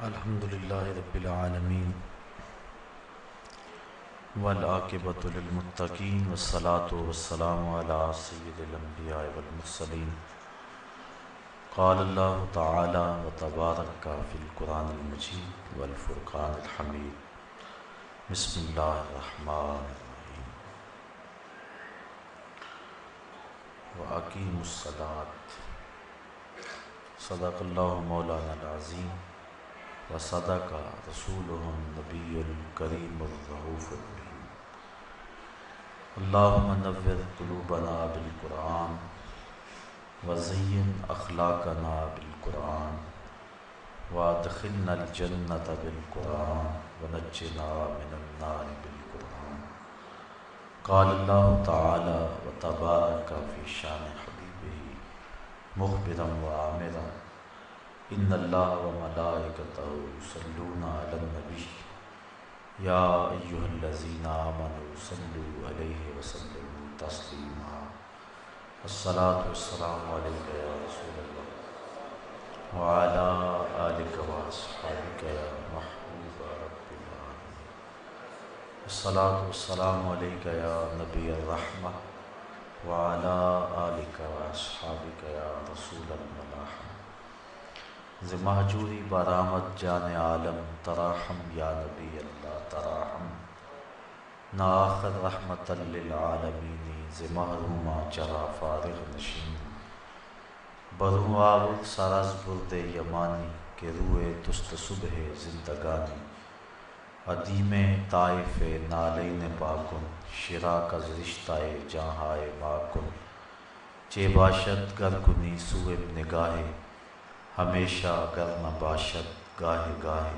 الحمد للہ رب العالمین والعاقبۃ للمتقین والصلاة والسلام علی سید الانبیاء والمرسلین قال اللہ تعالی وتبارک فی القرآن المجید والفرقان الحمید بسم اللہ الرحمن الرحیم وأقیموا الصلاة صدق اللہ مولانا العظیم وصدق رسولہ النبی الکریم الرؤوف الرحیم اللہم نور قلوبنا بالقرآن وزین اخلاقنا بالقرآن وادخلنا الجنۃ بالقرآن ونجنا من النار بالقرآن قال اللہ تعالی وتبارک فی شان حبیبہ مخبرا وعامرا ان اللہ وملائکتہ یصلون علی النبی یا ایہا الذین آمنوا صلوا علیہ وسلموا تسلیما الصلاۃ والسلام علیک یا رسول اللہ وعلی آلک واصحابک یا محبوب رب العالمین الصلاۃ والسلام علیک یا نبی الرحمہ وعلی آلک واصحابک یا رسول الملاحمہ ز مہجوری برآمد جان عالم تراحم یا نبی اللہ تراحم نا آخر رحمت للعالمین ز محرومہ چرا فارغ نشین برو آور سرز برد یمانی کہ روئے تست صبح زندگانی عدیم طائف نالین پاکن شراک از رشتہ جہائے ماکن چے باشد گر کنی سوئے نگاہے ہمیشہ گر نہ باشد گاہے گاہے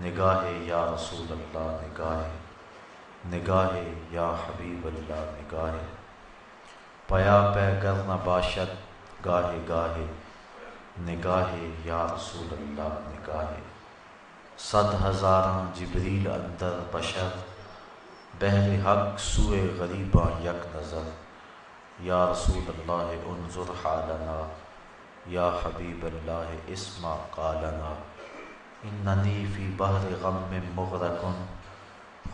نگاہ یا رسول اللہ نگاہ یا حبیب اللہ نگاہ پیا پہ گر نہ باشد گاہے گاہے نگاہ یا رسول اللہ نگاہ صد ہزاراں جبریل اندر بشر بہر حق سوئے غریباں یک نظر یا رسول اللہ انظر حالنا یا حبیب اللہ اسمع قالنا اننی فی بحر غم مغرق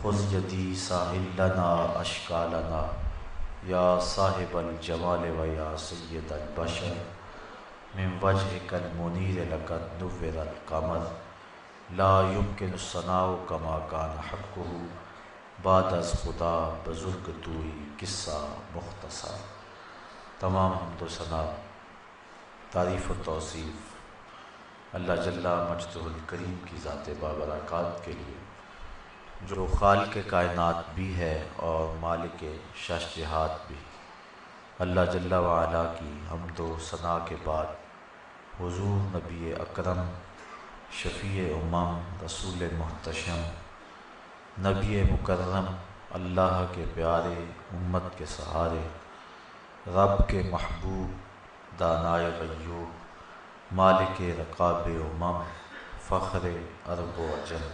خذ یدی ساحل لنا اشکالنا یا صاحب الجمال و یا سید البشر من وجهک المنیر لقد نور القمر لا يمکن الثناء کما کان حقہ بعد از خدا بزرگ توئی قصہ مختصر تمام حمد و ثنا تعریف و توصیف اللہ جل مجدہ الکریم کی ذات بابرکات کے لیے جو خالق کائنات بھی ہے اور مالک شش جہات بھی۔ اللہ جل وعلا کی حمد و ثنا کے بعد حضور نبی اکرم شفیع امم رسول محتشم نبی مکرم اللہ کے پیارے امت کے سہارے رب کے محبوب دانائے غیوب مالک رقاب امم فخر عرب و عجم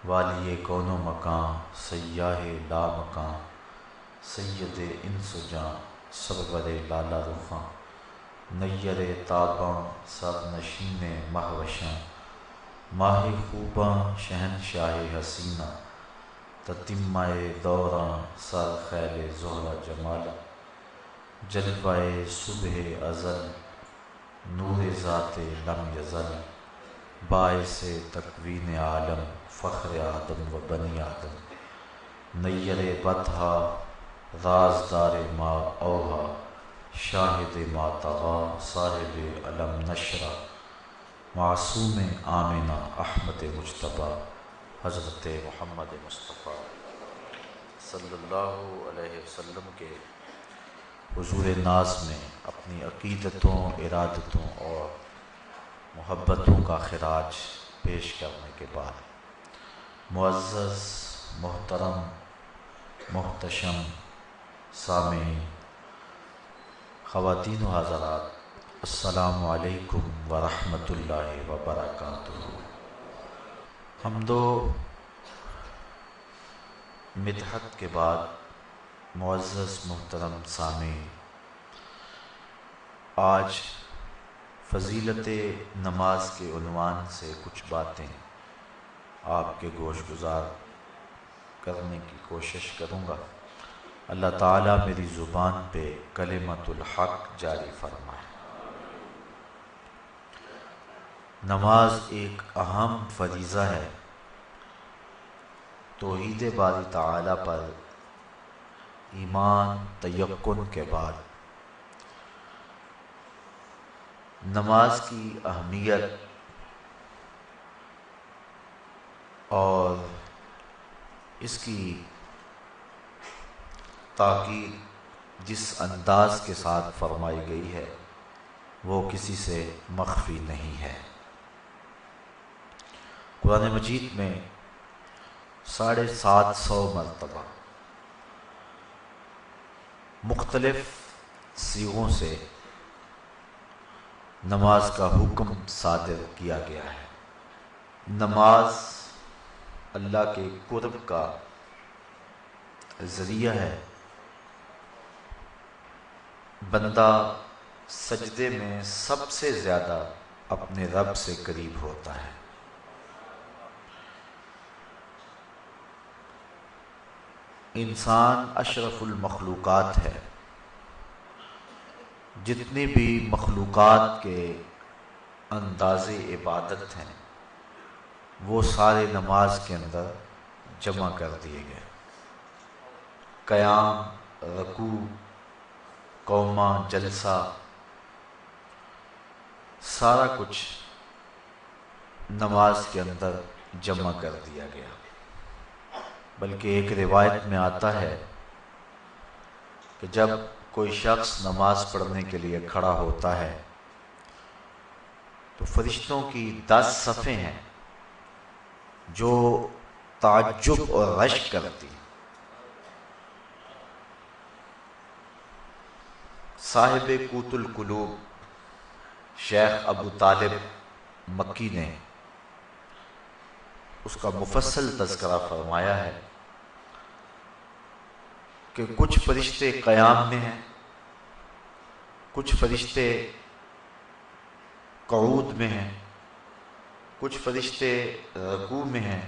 والی کون و مکان سیاہ لا مکان سید انس و جان سرور لالا رخاں نیر تاباں سر نشین مہوشاں ماہ خوباں شہنشاہ حسینہ تتمہ دوراں سر خیل زہرہ جمالہ جلوہ صبح ازل نور ذات لم یزل باعث تکوین عالم فخر آدم و بنی آدم نیر بطحا رازدار ما اوہا شاہد ما طغا صاحب علم نشرہ معصوم آمنہ احمد مجتبیٰ حضرت محمد مصطفیٰ صلی اللہ علیہ وسلم کے حضور ناز میں اپنی عقیدتوں ارادتوں اور محبتوں کا خراج پیش کرنے کے بعد معزز محترم محتشم سامعین خواتین و حضرات السلام علیکم ورحمۃ اللہ وبرکاتہ۔ حمد و مدحت کے بعد معزز محترم سامعین، آج فضیلت نماز کے عنوان سے کچھ باتیں آپ کے گوش گزار کرنے کی کوشش کروں گا۔ اللہ تعالیٰ میری زبان پہ کلمۃ الحق جاری فرمائے۔ نماز ایک اہم فریضہ ہے۔ توحید باری تعالیٰ پر ایمان تیقن کے بعد نماز کی اہمیت اور اس کی تاکید جس انداز کے ساتھ فرمائی گئی ہے وہ کسی سے مخفی نہیں ہے۔ قرآن مجید میں 750 مرتبہ مختلف صیغوں سے نماز کا حکم صادر کیا گیا ہے۔ نماز اللہ کے قرب کا ذریعہ ہے۔ بندہ سجدے میں سب سے زیادہ اپنے رب سے قریب ہوتا ہے۔ انسان اشرف المخلوقات ہے۔ جتنی بھی مخلوقات کے انداز عبادت ہیں وہ سارے نماز کے اندر جمع کر دیے گئے۔ قیام، رکوع، قومہ، جلسہ، سارا کچھ نماز کے اندر جمع کر دیا گیا۔ بلکہ ایک روایت میں آتا ہے کہ جب کوئی شخص نماز پڑھنے کے لیے کھڑا ہوتا ہے تو فرشتوں کی 10 صفیں ہیں جو تعجب اور رشک کرتی۔ صاحب قوت القلوب شیخ ابو طالب مکی نے اس کا مفصل تذکرہ فرمایا ہے کہ کچھ فرشتے قیام میں ہیں، کچھ فرشتے قعود میں ہیں، کچھ فرشتے رکوع میں ہیں،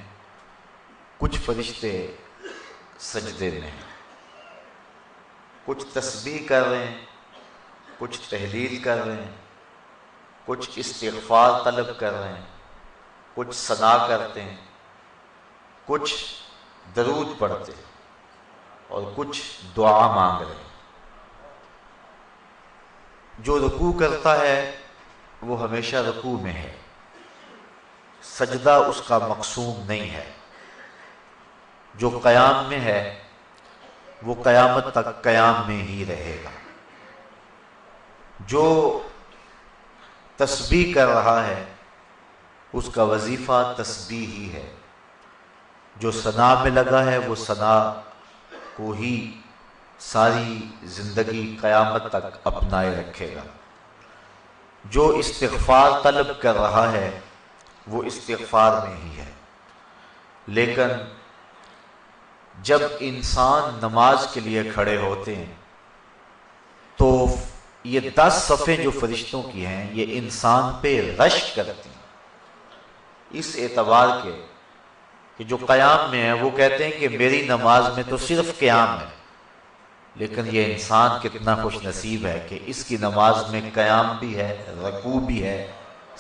کچھ فرشتے سجدے میں ہیں۔ کچھ تسبیح کر رہے ہیں، کچھ تہلیل کر رہے ہیں، کچھ استغفار طلب کر رہے ہیں، کچھ ثنا کرتے ہیں، کچھ درود پڑھتے ہیں اور کچھ دعا مانگ رہے ہیں۔ جو رکوع کرتا ہے وہ ہمیشہ رکوع میں ہے، سجدہ اس کا مقصود نہیں ہے۔ جو قیام میں ہے وہ قیامت تک قیام میں ہی رہے گا۔ جو تسبیح کر رہا ہے اس کا وظیفہ تسبیح ہی ہے۔ جو ثنا میں لگا ہے وہ ثنا کو ہی ساری زندگی قیامت تک اپنائے رکھے گا۔ جو استغفار طلب کر رہا ہے وہ استغفار میں ہی ہے۔ لیکن جب انسان نماز کے لیے کھڑے ہوتے ہیں تو یہ 10 صفیں جو فرشتوں کی ہیں یہ انسان پہ رشک کرتی ہیں، اس اعتبار کے کہ جو قیام میں ہے وہ کہتے ہیں کہ میری نماز میں تو صرف قیام ہے، لیکن یہ انسان کتنا خوش نصیب ہے کہ اس کی نماز میں قیام بھی ہے، رکوع بھی ہے،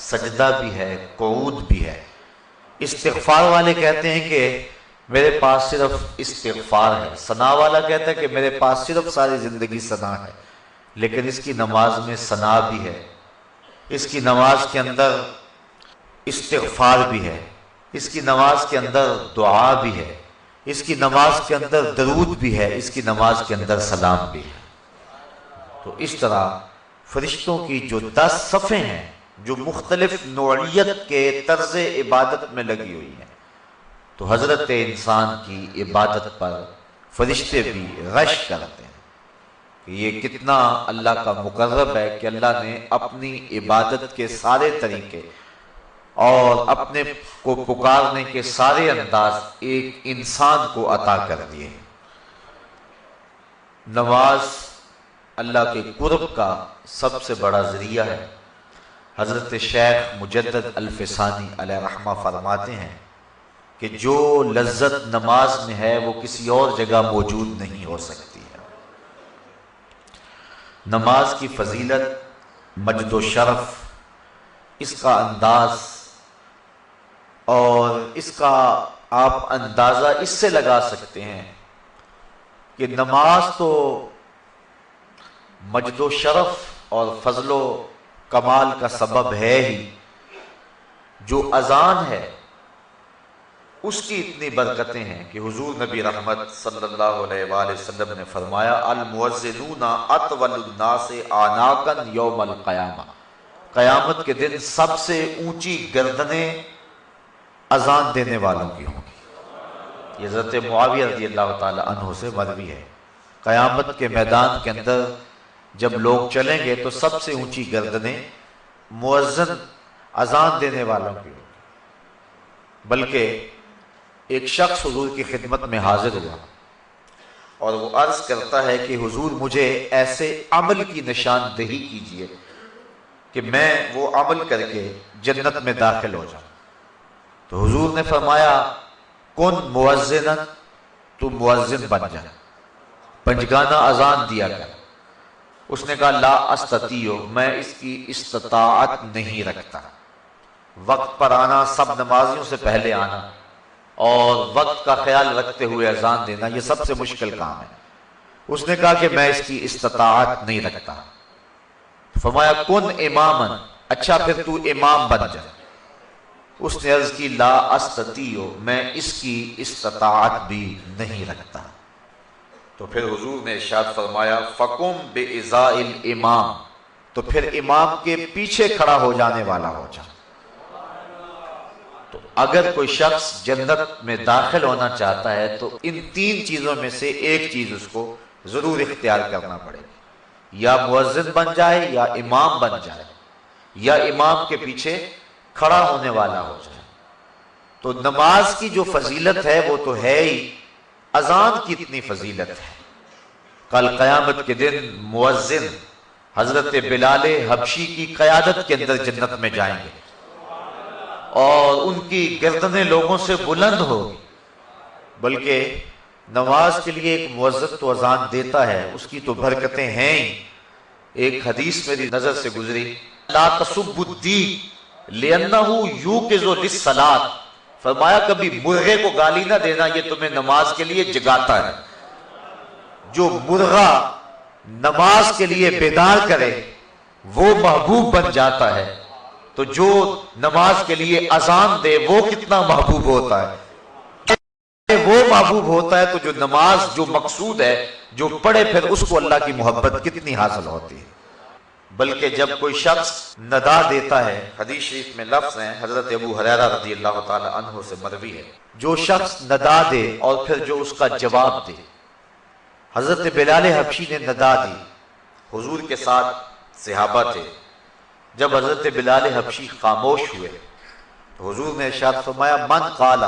سجدہ بھی ہے، قعود بھی ہے۔ استغفار والے کہتے ہیں کہ میرے پاس صرف استغفار ہے، ثنا والا کہتا ہے کہ میرے پاس صرف ساری زندگی ثنا ہے، لیکن اس کی نماز میں ثنا بھی ہے، اس کی نماز کے اندر استغفار بھی ہے، اس کی نماز کے اندر دعا بھی ہے، اس کی نماز کے اندر درود بھی ہے، اس کی نماز کے اندر سلام بھی ہے۔ تو اس طرح فرشتوں کی جو 10 صفیں ہیں جو مختلف نوعیت کے طرز عبادت میں لگی ہوئی ہیں، تو حضرت انسان کی عبادت پر فرشتے بھی رشک کرتے ہیں کہ یہ کتنا اللہ کا مقرب ہے کہ اللہ نے اپنی عبادت کے سارے طریقے اور اپنے کو پکارنے کے سارے انداز ایک انسان کو عطا کر دیے۔ نماز اللہ کے قرب کا سب سے بڑا ذریعہ ہے۔ حضرت شیخ مجدد الفسانی علیہ رحمہ فرماتے ہیں کہ جو لذت نماز میں ہے وہ کسی اور جگہ موجود نہیں ہو سکتی ہے۔ نماز کی فضیلت، مجد و شرف، اس کا انداز اور اس کا آپ اندازہ اس سے لگا سکتے ہیں کہ نماز تو مجد و شرف اور فضل و کمال کا سبب ہے ہی، جو اذان ہے اس کی اتنی برکتیں ہیں کہ حضور نبی رحمت صلی اللہ علیہ وآلہ وسلم نے فرمایا المؤذنون اطول الناس اعناقا یوم القیامہ، قیامت کے دن سب سے اونچی گردنیں اذان دینے والوں کی ہوں گی۔ یہ حضرت معاویہ رضی اللہ تعالی عنہ سے مروی ہے۔ قیامت کے میدان کے اندر جب لوگ چلیں گے تو سب سے اونچی گردنیں مؤذن اذان دینے والوں کی ہوں گی۔ بلکہ ایک شخص حضور کی خدمت میں حاضر ہوا اور وہ عرض کرتا ہے کہ حضور مجھے ایسے عمل کی نشاندہی کیجئے کہ میں وہ عمل کر کے جنت میں داخل ہو جاؤں۔ تو حضور نے فرمایا کن مؤذنا، تو مؤذن بن جا، پنجگانہ اذان دیا کر۔ اس نے کہا لا استطیع، میں اس کی استطاعت نہیں رکھتا۔ وقت پر آنا، سب نمازیوں سے پہلے آنا اور وقت کا خیال رکھتے ہوئے اذان دینا، یہ سب سے مشکل کام ہے۔ اس نے کہا کہ میں اس کی استطاعت نہیں رکھتا۔ فرمایا کن اماما، اچھا پھر تو امام بن جا۔ اس نے عرض کی لا استطیع، میں اس کی استطاعت بھی نہیں رکھتا۔ تو پھر حضور نے ارشاد فرمایا فقم بإزاء الامام، تو پھر امام کے پیچھے کھڑا ہو جانے والا ہو جا۔ تو اگر کوئی شخص جنت میں داخل ہونا چاہتا ہے تو ان تین چیزوں میں سے ایک چیز اس کو ضرور اختیار کرنا پڑے گی، یا مؤذن بن جائے، یا امام بن جائے، یا امام کے پیچھے کھڑا ہونے والا ہو جائے۔ تو نماز کی جو فضیلت ہے وہ تو ہے ہی، اذان کی اتنی فضیلت ہے۔ کل قیامت کے دن مؤذن حضرت بلال حبشی کی قیادت کے اندر جنت میں جائیں گے اور ان کی گردنیں لوگوں سے بلند ہوگی۔ بلکہ نماز کے لیے ایک مؤذن تو اذان دیتا ہے، اس کی تو برکتیں ہیں ہی۔ ایک حدیث میری نظر سے گزری، لا تسبوا الدیک لأنہ یوقظ للصلاۃ، فرمایا کبھی مرغے کو گالی نہ دینا، یہ تمہیں نماز کے لیے جگاتا ہے۔ جو مرغا نماز کے لیے بیدار کرے وہ محبوب بن جاتا ہے، تو جو نماز کے لیے اذان دے وہ کتنا محبوب ہوتا ہے۔ وہ محبوب ہوتا ہے تو جو نماز جو مقصود ہے، جو پڑھے پھر اس کو اللہ کی محبت کتنی حاصل ہوتی ہے۔ بلکہ جب کوئی شخص ندا دیتا ہے، حدیث شریف میں لفظ ہیں، حضرت ابو ہریرہ رضی اللہ تعالی عنہ سے مروی ہے، جو شخص ندا دے اور پھر جو اس کا جواب دے۔ حضرت بلال حبشی نے ندا دی، حضور کے ساتھ صحابہ تھے۔ جب حضرت بلال حبشی خاموش ہوئے تو حضور نے ارشاد فرمایا من قال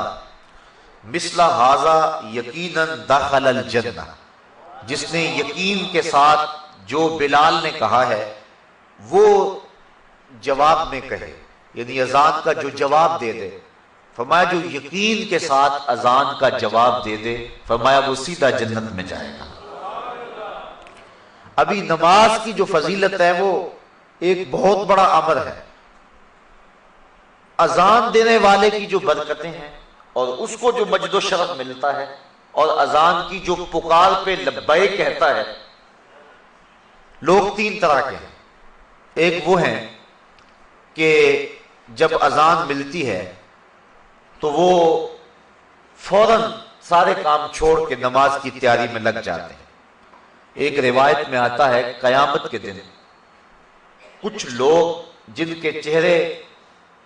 مثل ھذا یقینا دخل الجنہ، جس نے یقین کے ساتھ جو بلال نے کہا ہے وہ جواب میں کہے، یعنی اذان کا جو جواب دے دے، فرمایا جو یقین کے ساتھ اذان کا جواب دے دے، فرمایا وہ سیدھا جنت میں جائے گا۔ ابھی نماز کی جو فضیلت ہے وہ ایک بہت بڑا امر ہے۔ اذان دینے والے کی جو برکتیں ہیں اور اس کو جو مجد و شرف ملتا ہے، اور اذان کی جو پکار پہ لبیک کہتا ہے، لوگ تین طرح کے ہیں۔ ایک وہ ہیں کہ جب اذان ملتی ہے تو وہ فوراً سارے کام چھوڑ کے نماز کی تیاری میں لگ جاتے ہیں۔ ایک روایت میں آتا ہے قیامت کے دن کچھ لوگ جن کے چہرے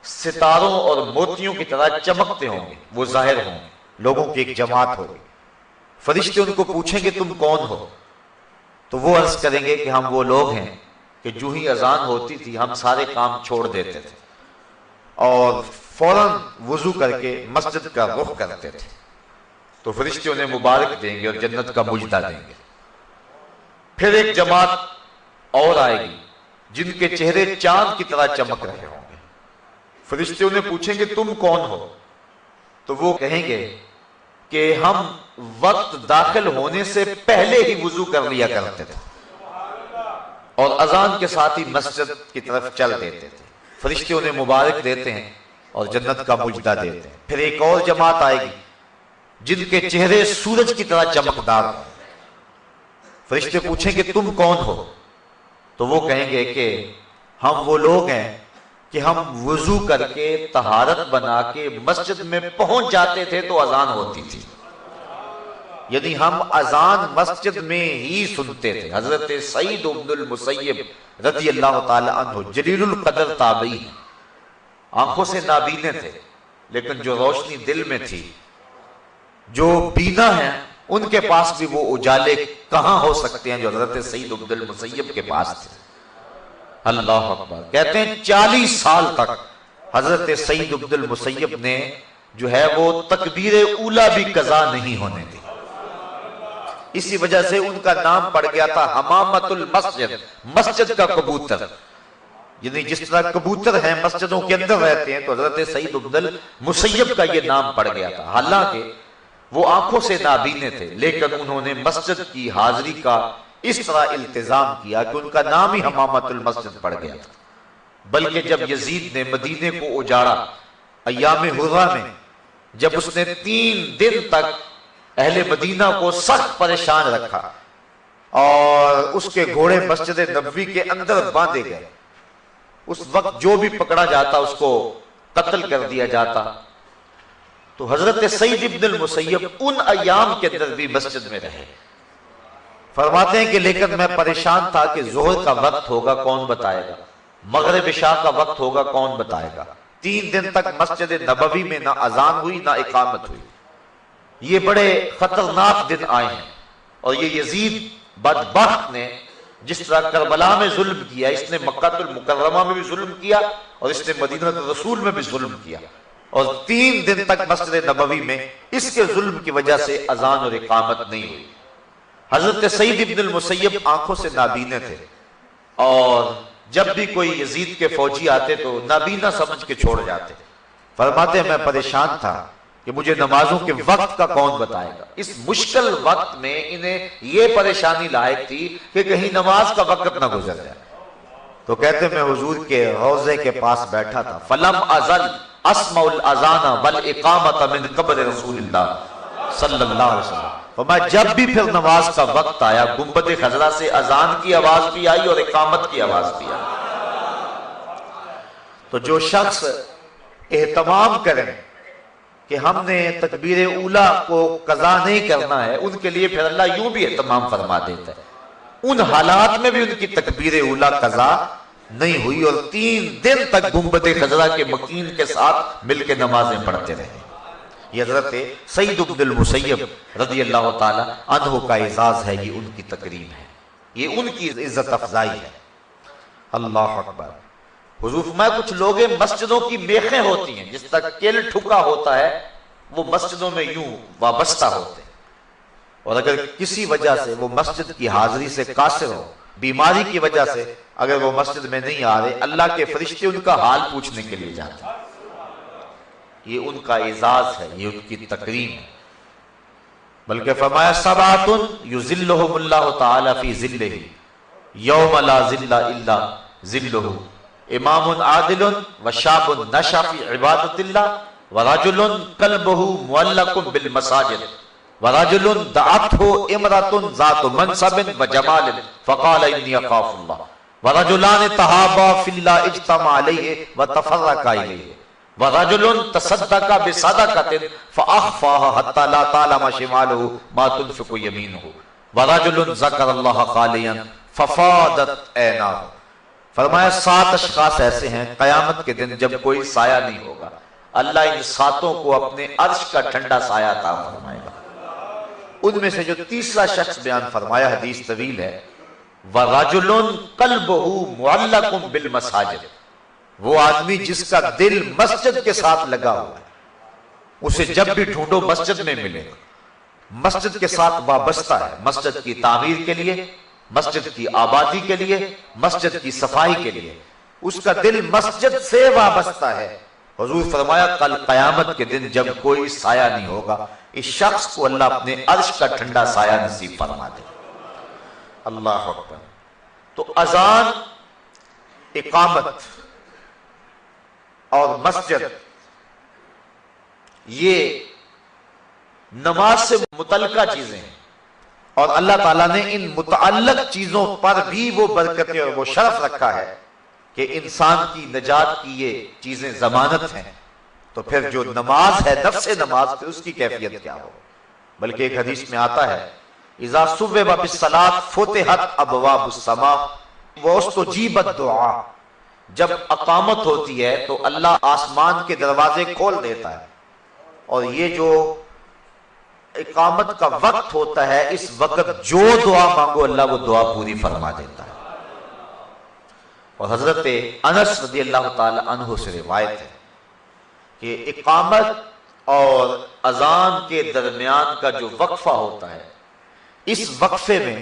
ستاروں اور موتیوں کی طرح چمکتے ہوں گے، وہ ظاہر ہوں گے، لوگوں کی ایک جماعت ہوگی۔ فرشتے ان کو پوچھیں گے تم کون ہو؟ تو وہ عرض کریں گے کہ ہم وہ لوگ ہیں کہ جو ہی اذان ہوتی تھی ہم سارے کام چھوڑ دیتے تھے اور فوراً وضو کر کے مسجد کا رخ کرتے تھے۔ تو فرشتے انہیں مبارک دیں گے اور جنت کا مجدہ دیں گے۔ پھر ایک جماعت اور آئے گی جن کے چہرے چاند کی طرح چمک رہے ہوں گے۔ فرشتے انہیں پوچھیں گے تم کون ہو؟ تو وہ کہیں گے کہ ہم وقت داخل ہونے سے پہلے ہی وضو کر لیا کرتے تھے اور اذان کے ساتھ ہی مسجد کی طرف چل دیتے تھے۔ فرشتے انہیں مبارک دیتے ہیں اور جنت کا مجدہ دیتے ہیں۔ پھر ایک اور جماعت آئے گی جن کے چہرے سورج کی طرح چمکدار ہوں۔ فرشتے پوچھیں کہ تم کون ہو؟ تو وہ کہیں گے کہ ہم وہ لوگ ہیں کہ ہم وضو کر کے طہارت بنا کے مسجد میں پہنچ جاتے تھے تو اذان ہوتی تھی، یعنی ہم اذان مسجد میں ہی سنتے تھے۔ حضرت سعید بن المسیب رضی اللہ تعالی عنہ جلیل القدر تابعی ہیں، آنکھوں سے نابینے تھے لیکن جو روشنی دل میں تھی، جو بینا ہیں ان کے پاس بھی وہ اجالے کہاں ہو سکتے ہیں جو حضرت سعید بن المسیب کے پاس تھے۔ اللہ اکبر۔ کہتے ہیں 40 سال تک حضرت سعید بن المسیب نے جو ہے وہ تکبیر اولا بھی قضا نہیں ہونے دی، اسی وجہ سے ان کا نام پڑ گیا تھا حمامت المسجد، مسجد کا کبوتر۔ یعنی جس طرح کبوتر ہیں مسجدوں کے اندر رہتے ہیں تو حضرت سعید بن المسیب کا یہ نام پڑ گیا تھا۔ حالانکہ وہ آنکھوں سے نابینے تھے لیکن انہوں نے مسجد کی حاضری کا اس طرح التزام کیا کہ ان کا نام ہی حمامت المسجد پڑ گیا تھا۔ بلکہ جب یزید نے مدینے کو اجاڑا ایام حرہ میں، جب اس نے 3 دن تک اہل مدینہ کو سخت پریشان رکھا اور اس کے گھوڑے مسجد نبوی کے اندر باندھے گئے، اس وقت جو بھی پکڑا جاتا اس کو قتل کر دیا جاتا، تو حضرت سعید بن المسیب ان ایام کے اندر بھی مسجد میں رہے۔ فرماتے ہیں کہ لیکن میں پریشان تھا کہ ظہر کا وقت ہوگا کون بتائے گا، مغرب عشاء کا وقت ہوگا کون بتائے گا۔ 3 دن تک مسجد نبوی میں نہ اذان ہوئی نہ اقامت ہوئی۔ یہ بڑے خطرناک دن آئے ہیں، اور یہ یزید بدبخت نے جس طرح کربلا میں ظلم کیا، اس نے مکہ المکرمہ میں بھی ظلم کیا اور اس نے مدینہ رسول میں بھی ظلم کیا، اور 3 دن تک مسجد نبوی میں اس کے ظلم کی وجہ سے اذان اور اقامت نہیں ہوئی۔ حضرت سعید بن المسیب آنکھوں سے نابینے تھے، اور جب بھی کوئی یزید کے فوجی آتے تو نابینا سمجھ کے چھوڑ جاتے۔ فرماتے ہیں میں پریشان تھا کہ مجھے نمازوں کے وقت کا کون بتائے گا۔ اس مشکل وقت میں انہیں یہ پریشانی لاحق تھی کہ کہیں نماز کا وقت نہ گزر جائے۔ تو کہتے میں حضور کے روضے کے پاس بیٹھا تھا، فلم ازل اسمع الاذان والاقامت من قبل رسول اللہ صلی اللہ علیہ وسلم۔ میں جب بھی پھر نماز کا وقت آیا گنبد خضرا سے اذان کی آواز بھی آئی اور اقامت کی آواز بھی آئی۔ تو جو شخص اہتمام کریں کہ ہم نے تکبیر اولا کو قضا نہیں کرنا ہے، ان کے لیے پھر اللہ یوں بھی اہتمام فرما دیتا ہے۔ ان حالات میں بھی ان کی تکبیر اولا قضا نہیں ہوئی اور 3 دن تک گنبد خضرا کے مکین کے ساتھ مل کے نمازیں پڑھتے رہے۔ یہ حضرت سعید بن المسیب رضی اللہ تعالی عنہ کا اعزاز ہے، یہ ان کی تکریم ہے، یہ ان کی عزت افزائی ہے۔ اللہ اکبر۔ حضور فرمایا کچھ لوگ مسجدوں کی میخیں ہوتی ہیں، جس طرح کیل ٹھکا ہوتا ہے وہ مسجدوں میں یوں وابستہ ہوتے ہیں، اور اگر کسی وجہ سے وہ مسجد کی حاضری سے قاصر ہو، بیماری کی وجہ سے اگر وہ مسجد میں نہیں آ رہے، اللہ کے فرشتے ان کا حال پوچھنے کے لیے جاتے ہیں۔ یہ ان کا اعزاز ہے، یہ ان کی تکریم ہے۔ بلکہ فرمایا سبعۃ یظلھم اللہ تعالی فی ظلہ یوم لا ظل الا ظلہ، امام عادل وشاب نشأ فی عبادۃ اللہ ورجل قلبہ معلق بالمساجد ورجل دعته امرأة ذات منصب وجمال فقال انی اخاف اللہ ورجلان تحابا فی اللہ اجتمع علیہ وتفرقا الیہ ورجل تصدق بصدقة فأخفاها حتى لا تعلم شماله ما تنفق يمينه ورجل ذكر الله خاليا ففاضت عيناه۔ فرمایا 7 اشخاص ایسے ہیں قیامت کے دن جب کوئی سایہ نہیں ہوگا، اللہ ان 7 کو اپنے عرش کا ٹھنڈا سایہ عطا فرمائے گا۔ ان میں سے جو تیسرا شخص بیان فرمایا، حدیث طویل ہے، ورجل قلبه معلق بالمساجد، وہ آدمی جس کا دل مسجد کے ساتھ لگا ہوا ہے، اسے جب بھی ڈھونڈو مسجد میں ملے، مسجد کے ساتھ وابستہ ہے، مسجد کی تعمیر کے لیے، مسجد کی آبادی کے لیے، مسجد کی صفائی کے لیے، اس کا دل مسجد سے وابستہ ہے۔ حضور فرمایا کل قیامت کے دن جب کوئی سایہ نہیں ہوگا، اس شخص کو اللہ اپنے عرش کا ٹھنڈا سایہ نصیب فرما دے۔ اللہ اکبر۔ تو اذان، اقامت اور مسجد، یہ نماز سے متعلقہ چیزیں ہیں، اور اللہ تعالیٰ نے ان متعلق چیزوں پر بھی وہ برکتیں اور وہ شرف رکھا ہے کہ انسان کی نجات کی یہ چیزیں ضمانت ہیں۔ تو پھر جو نماز ہے، نفس نماز، پھر اس کی کیفیت کیا ہو؟ بلکہ ایک حدیث میں آتا ہے اذا صُبِّبَ بِالصَّلَاةِ فُتِحَتْ أَبْوَابُ السَّمَاءِ وَاسْتُجِيبَتْ الدُّعَاء۔ جب اقامت ہوتی ہے تو اللہ آسمان کے دروازے کھول دیتا ہے، اور یہ جو اقامت کا وقت ہوتا ہے، اس وقت جو دعا مانگو اللہ وہ دعا پوری فرما دیتا ہے۔ اور حضرت انس رضی اللہ تعالی عنہ سے روایت ہے کہ اقامت اور اذان کے درمیان کا جو وقفہ ہوتا ہے، اس وقفے میں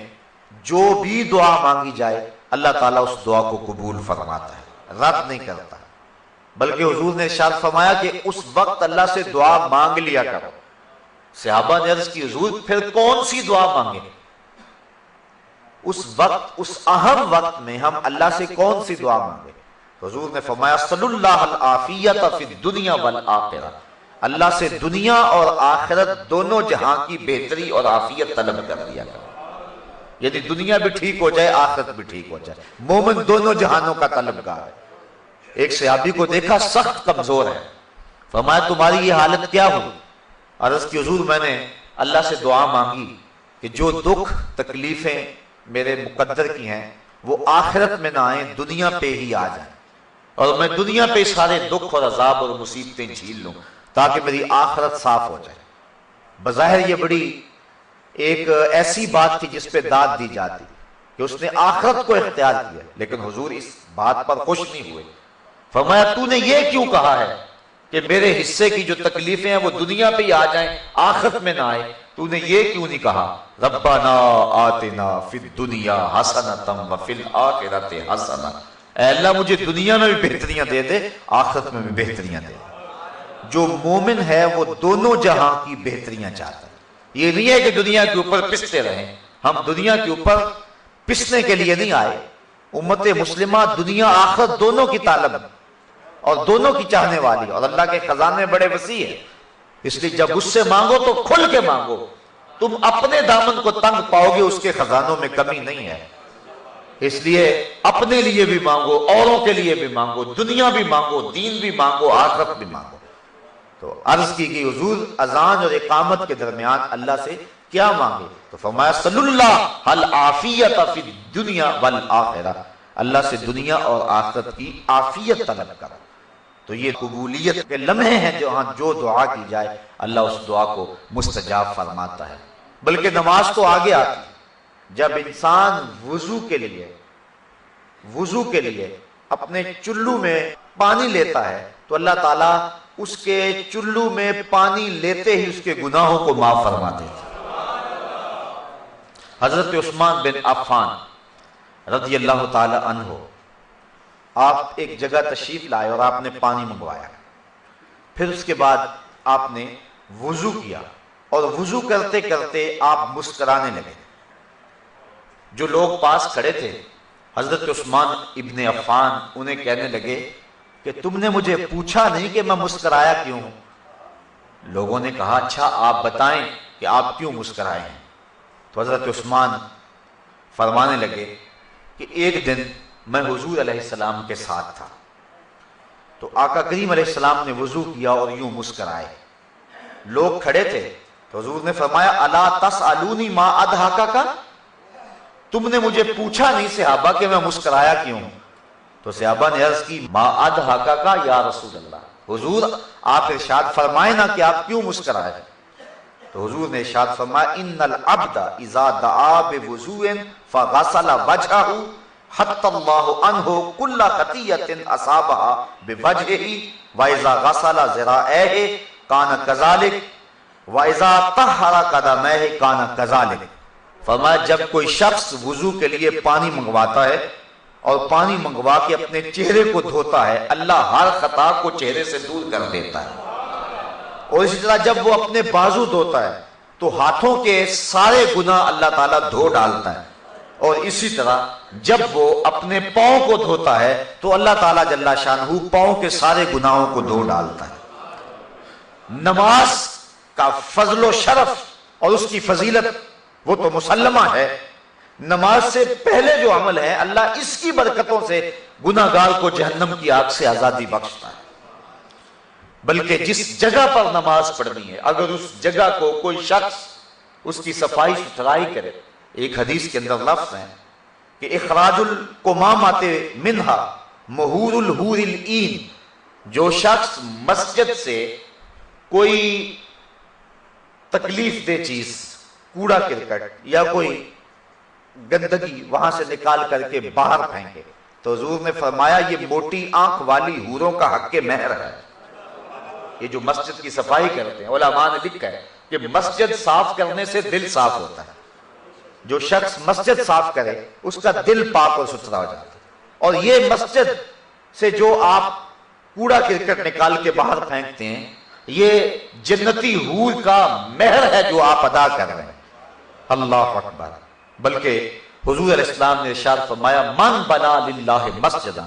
جو بھی دعا مانگی جائے اللہ تعالیٰ اس دعا کو قبول فرماتا ہے، رد نہیں کرتا۔ بلکہ حضور نے ارشاد فرمایا کہ اس وقت اللہ سے دعا مانگ لیا کرو۔ صحابہ نے عرض کی حضور پھر کون سی دعا مانگے؟ اس وقت، اس اہم وقت میں ہم اللہ سے کون سی دعا مانگے؟ حضور نے فرمایا صلی اللہ العافیت فی الدنیا والآخرہ، اللہ سے دنیا اور آخرت دونوں جہاں کی بہتری اور عافیت طلب کر لیا کرو۔ یعنی دنیا بھی ٹھیک ہو جائے، آخرت بھی ٹھیک ہو جائے۔ مومن دونوں جہانوں کا طلبگار ہے۔ ایک صحابی کو دیکھا سخت کمزور ہے، فرمایا تمہاری یہ حالت کیا ہوئی؟ عرض کی حضور میں نے اللہ سے دعا مانگی کہ جو دکھ تکلیفیں میرے مقدر کی ہیں وہ آخرت میں نہ آئیں، دنیا پہ ہی آ جائیں، اور میں دنیا پہ سارے دکھ اور عذاب اور مصیبتیں جھیل لوں تاکہ میری آخرت صاف ہو جائے۔ بظاہر یہ بڑی ایک ایسی بات تھی جس پہ داد دی جاتی کہ اس نے آخرت کو اختیار کیا، لیکن حضور اس بات پر خوش نہیں ہوئے۔ فرمایا تو نے یہ کیوں کہا ہے کہ میرے حصے کی جو تکلیفیں ہیں وہ دنیا پہ ہی آ جائیں، آخرت میں نہ آئے؟ تو نے یہ کیوں نہیں کہا ربنا آتنا فی الدنیا حسنۃ وفی الآخرۃ حسنۃ، اے اللہ مجھے دنیا میں بھی بہتریاں دے دے، آخرت میں بھی بہتریاں دے دے۔ جو مومن ہے وہ دونوں جہاں کی بہتریاں چاہتا ہے۔ یہ نہیں ہے کہ دنیا کے اوپر پستے رہیں، ہم دنیا کے اوپر پسنے کے لیے نہیں آئے۔ امت مسلمہ دنیا آخرت دونوں کی طالب اور دونوں کی چاہنے والی، اور اللہ کے خزانے بڑے وسیع ہیں، اس لیے جب اس سے مانگو تو کھل کے مانگو، تم اپنے دامن کو تنگ پاؤ گے، اس کے خزانوں میں کمی نہیں ہے۔ اس لیے اپنے لیے بھی مانگو، اوروں کے لیے بھی مانگو، دنیا بھی مانگو، دین بھی مانگو، آخرت بھی مانگو۔ تو عرض کی کہ حضور اذان اور اقامت کے درمیان اللہ سے کیا مانگے؟ تو فرمایا صلی اللہ العافیت فی الدنیا والآخرہ، اللہ سے دنیا اور آخرت کی عافیت طلب کرو۔ تو یہ قبولیت کے لمحے ہیں جو دعا کی جائے اللہ اس دعا کو مستجاب فرماتا ہے۔ بلکہ نماز تو آگے آتی ہے۔ جب انسان وضو کے لیے اپنے چلو میں پانی لیتا ہے تو اللہ تعالیٰ اس کے چلو میں پانی لیتے ہی اس کے گناہوں کو معاف فرما دیتا ہے۔ حضرت عثمان بن عفان رضی اللہ تعالی عنہ، آپ ایک جگہ تشریف لائے اور آپ نے پانی منگوایا، پھر اس کے بعد آپ نے وضو کیا، اور وضو کرتے کرتے آپ مسکرانے لگے۔ جو لوگ پاس کھڑے تھے حضرت عثمان ابن عفان انہیں کہنے لگے کہ تم نے مجھے پوچھا نہیں کہ میں مسکرایا کیوں؟ لوگوں نے کہا اچھا آپ بتائیں کہ آپ کیوں مسکرائے ہیں؟ تو حضرت عثمان فرمانے لگے کہ ایک دن میں حضور علیہ السلام کے ساتھ تھا، تو آقا کریم علیہ السلام نے وضو کیا اور یوں مسکرائے، لوگ کھڑے تھے تو حضور نے فرمایا الا تسألونی ما اضحکک، تم نے مجھے پوچھا نہیں صحابہ کہ میں مسکرایا کیوں؟ تو صحابہ نے عرض کی ما اضحکک یا رسول اللہ، حضور آپ ارشاد فرمائے نا کہ آپ کیوں مسکرائے؟ تو حضور نے ارشاد فرمایا ان العبد اذا دعا بوضوء فغسل وجهه حتى الله عنه كل خطيئة اصابها بوجهه واذا غسل ذراعيه كان كذلك واذا طهر قدميه كان كذلك۔ فرمایا جب کوئی شخص وضو کے لیے پانی منگواتا ہے اور پانی منگوا کے اپنے چہرے کو دھوتا ہے، اللہ ہر خطا کو چہرے سے دور کر دیتا ہے۔ اور اسی طرح جب وہ اپنے بازو دھوتا ہے تو ہاتھوں کے سارے گناہ اللہ تعالیٰ دھو ڈالتا ہے، اور اسی طرح جب وہ اپنے پاؤں کو دھوتا ہے تو اللہ تعالیٰ جل شانہ پاؤں کے سارے گناہوں کو دھو ڈالتا ہے۔ نماز کا فضل و شرف اور اس کی فضیلت وہ تو مسلمہ ہے۔ نماز سے پہلے جو عمل ہے اللہ اس کی برکتوں سے گناہگار کو جہنم کی آگ سے آزادی بخشتا ہے۔ بلکہ جس جگہ پر نماز پڑھنی ہے اگر اس جگہ کو کوئی شخص اس کی صفائی ستھرائی کرے، ایک حدیث کے اندر لفظ ہے کہ اخراج القمامات منہا مہور الحور العین، جو شخص مسجد سے کوئی تکلیف دہ چیز، کوڑا کرکٹ یا کوئی گندگی وہاں سے نکال کر کے باہر پھینکے تو حضور نے فرمایا یہ موٹی آنکھ والی حوروں کا حق مہر ہے۔ یہ جو مسجد کی صفائی کرتے ہیں، علماء نے لکھا ہے کہ مسجد صاف کرنے سے دل صاف ہوتا ہے۔ جو شخص مسجد صاف کرے اس کا دل پاک اور ستھرا ہو جاتا ہے۔ اور یہ مسجد سے جو آپ کوڑا کرکٹ نکال کے باہر پھینکتے ہیں یہ جنتی حور کا مہر ہے جو آپ ادا کر رہے ہیں۔ اللہ اکبر۔ بلکہ حضور علیہ السلام نے ارشاد فرمایا من بنا للہ مسجدا،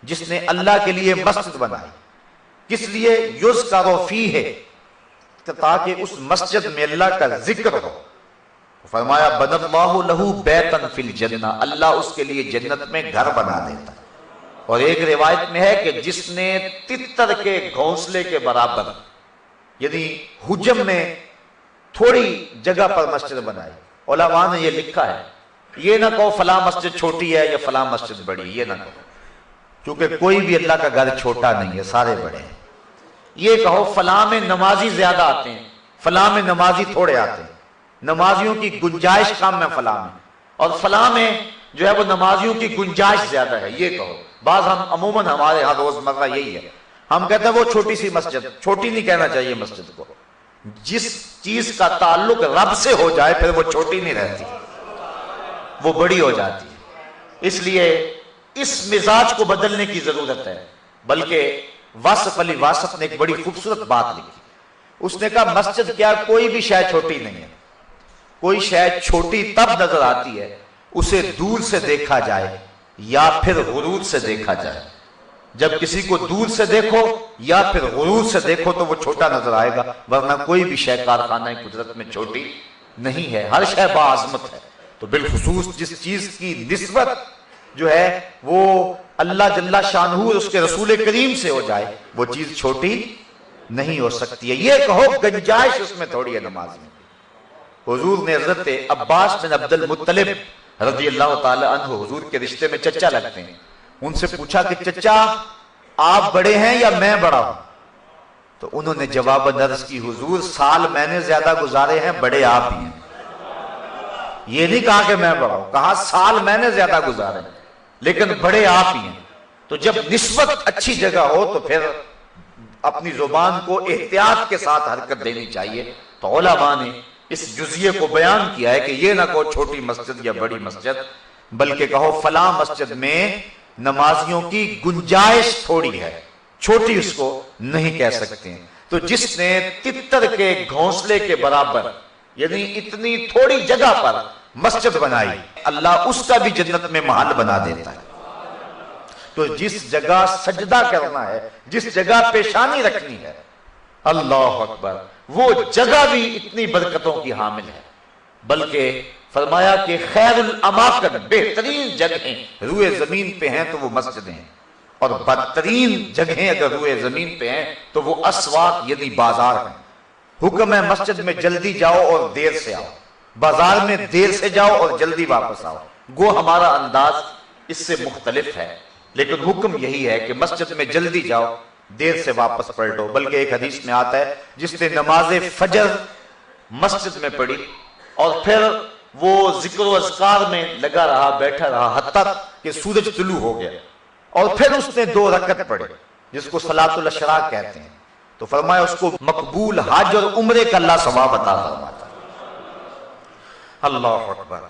جس نے اللہ کے لیے مسجد بنائی، کس لیے؟ یذکر فیہ، تاکہ اس مسجد میں اللہ کا ذکر ہو۔ فرمایا بنى اللہ لہ بیتا فی الجنہ، اللہ اس کے لیے جنت میں گھر بنا دیتا ہے۔ اور ایک روایت میں ہے کہ جس نے تتر کے گھونسلے کے برابر، یعنی حجم میں تھوڑی جگہ پر مسجد بنائی، علماء نے یہ لکھا ہے یہ نہ کہو فلاں مسجد چھوٹی ہے یا فلاں مسجد بڑی، یہ نہ کہو، کیونکہ کوئی بھی اللہ کا گھر چھوٹا نہیں ہے، سارے بڑے ہیں۔ یہ کہو فلاں میں نمازی زیادہ آتے ہیں، فلاں میں نمازی تھوڑے آتے ہیں، نمازیوں کی گنجائش کم ہے فلاں میں، اور فلاں میں جو ہے وہ نمازیوں کی گنجائش زیادہ ہے، یہ کہو۔ بعض ہم عموماً ہمارے ہاں روزمرہ یہی ہے، ہم کہتے ہیں وہ چھوٹی سی مسجد، چھوٹی نہیں کہنا چاہیے مسجد کو، جس چیز کا تعلق رب سے ہو جائے پھر وہ چھوٹی نہیں رہتی، وہ بڑی ہو جاتی ہے۔ اس لیے اس مزاج کو بدلنے کی ضرورت ہے۔ بلکہ واصف علی واصف نے ایک بڑی خوبصورت بات لکھی، اس نے کہا مسجد کیا کوئی بھی شے چھوٹی نہیں ہے، کوئی شے چھوٹی تب نظر آتی ہے اسے دور سے دیکھا جائے یا پھر غرور سے دیکھا جائے۔ جب کسی کو دور سے دیکھو یا پھر غرور سے دیکھو تو وہ چھوٹا نظر آئے گا، ورنہ کوئی بھی شے کارخانہ قدرت میں چھوٹی نہیں ہے، ہر شے باعظمت ہے۔ تو بالخصوص جس چیز کی نسبت جو ہے وہ اللہ جل شانہ اور اس کے رسول کریم سے ہو جائے وہ چیز چھوٹی نہیں ہو سکتی ہے۔ یہ کہو گنجائش اس میں تھوڑی ہے نماز میں۔ حضور نے حضرت عباس بن عبد المطلب رضی اللہ تعالی عنہ، حضور کے رشتے میں چچا لگتے ہیں، ان سے پوچھا کہ چچا آپ بڑے ہیں یا میں بڑا ہوں؟ تو انہوں نے جواب عرض کی حضور سال میں نے زیادہ گزارے ہیں، بڑے آپ ہی ہیں۔ یہ نہیں کہا کہ میں بڑا ہوں، کہا سال میں نے زیادہ گزارے ہیں لیکن بڑے آپ ہی ہیں۔ تو جب نسبت اچھی جگہ ہو تو پھر اپنی زبان کو احتیاط کے ساتھ حرکت دینی چاہیے۔ تو علماء نے اس جزیے کو بیان کیا ہے کہ یہ نہ کہو چھوٹی مسجد یا بڑی مسجد، بلکہ کہو فلاں مسجد میں نمازیوں کی گنجائش تھوڑی ہے، چھوٹی اس کو نہیں کہہ سکتے ہیں۔ تو جس نے تتر کے گھونسلے کے برابر یعنی اتنی تھوڑی جگہ پر مسجد بنائی، اللہ اس کا بھی جنت میں محل بنا دیتا ہے۔ تو جس جگہ سجدہ کرنا ہے، جس جگہ پیشانی رکھنی ہے، اللہ اکبر، وہ جگہ بھی اتنی برکتوں کی حامل ہے۔ بلکہ فرمایا کہ خیر الاماکن، بہترین جگہیں روئے زمین پہ ہیں تو وہ مسجدیں ہیں، اور بدترین جگہیں اگر روئے زمین پہ ہیں تو وہ اسواق یعنی بازار ہیں۔ حکم ہے مسجد میں جلدی جاؤ اور دیر سے آؤ، بازار میں دیر سے جاؤ اور جلدی واپس آؤ۔ گو ہمارا انداز اس سے مختلف ہے، لیکن حکم یہی ہے کہ مسجد میں جلدی جاؤ، دیر سے واپس پلٹو۔ بلکہ ایک حدیث میں آتا ہے جس نے نماز فجر مسجد میں پڑھی اور پھر وہ ذکر و اذکار میں لگا رہا، بیٹھا رہا حتیٰ کہ سورج طلوع ہو گیا، اور پھر اس نے 2 رکعت پڑھے جس کو صلاۃ الاشراق کہتے ہیں، تو فرمایا اس کو مقبول حج اور عمرے کا اللہ ثواب عطا فرماتا۔ اللہ اکبر۔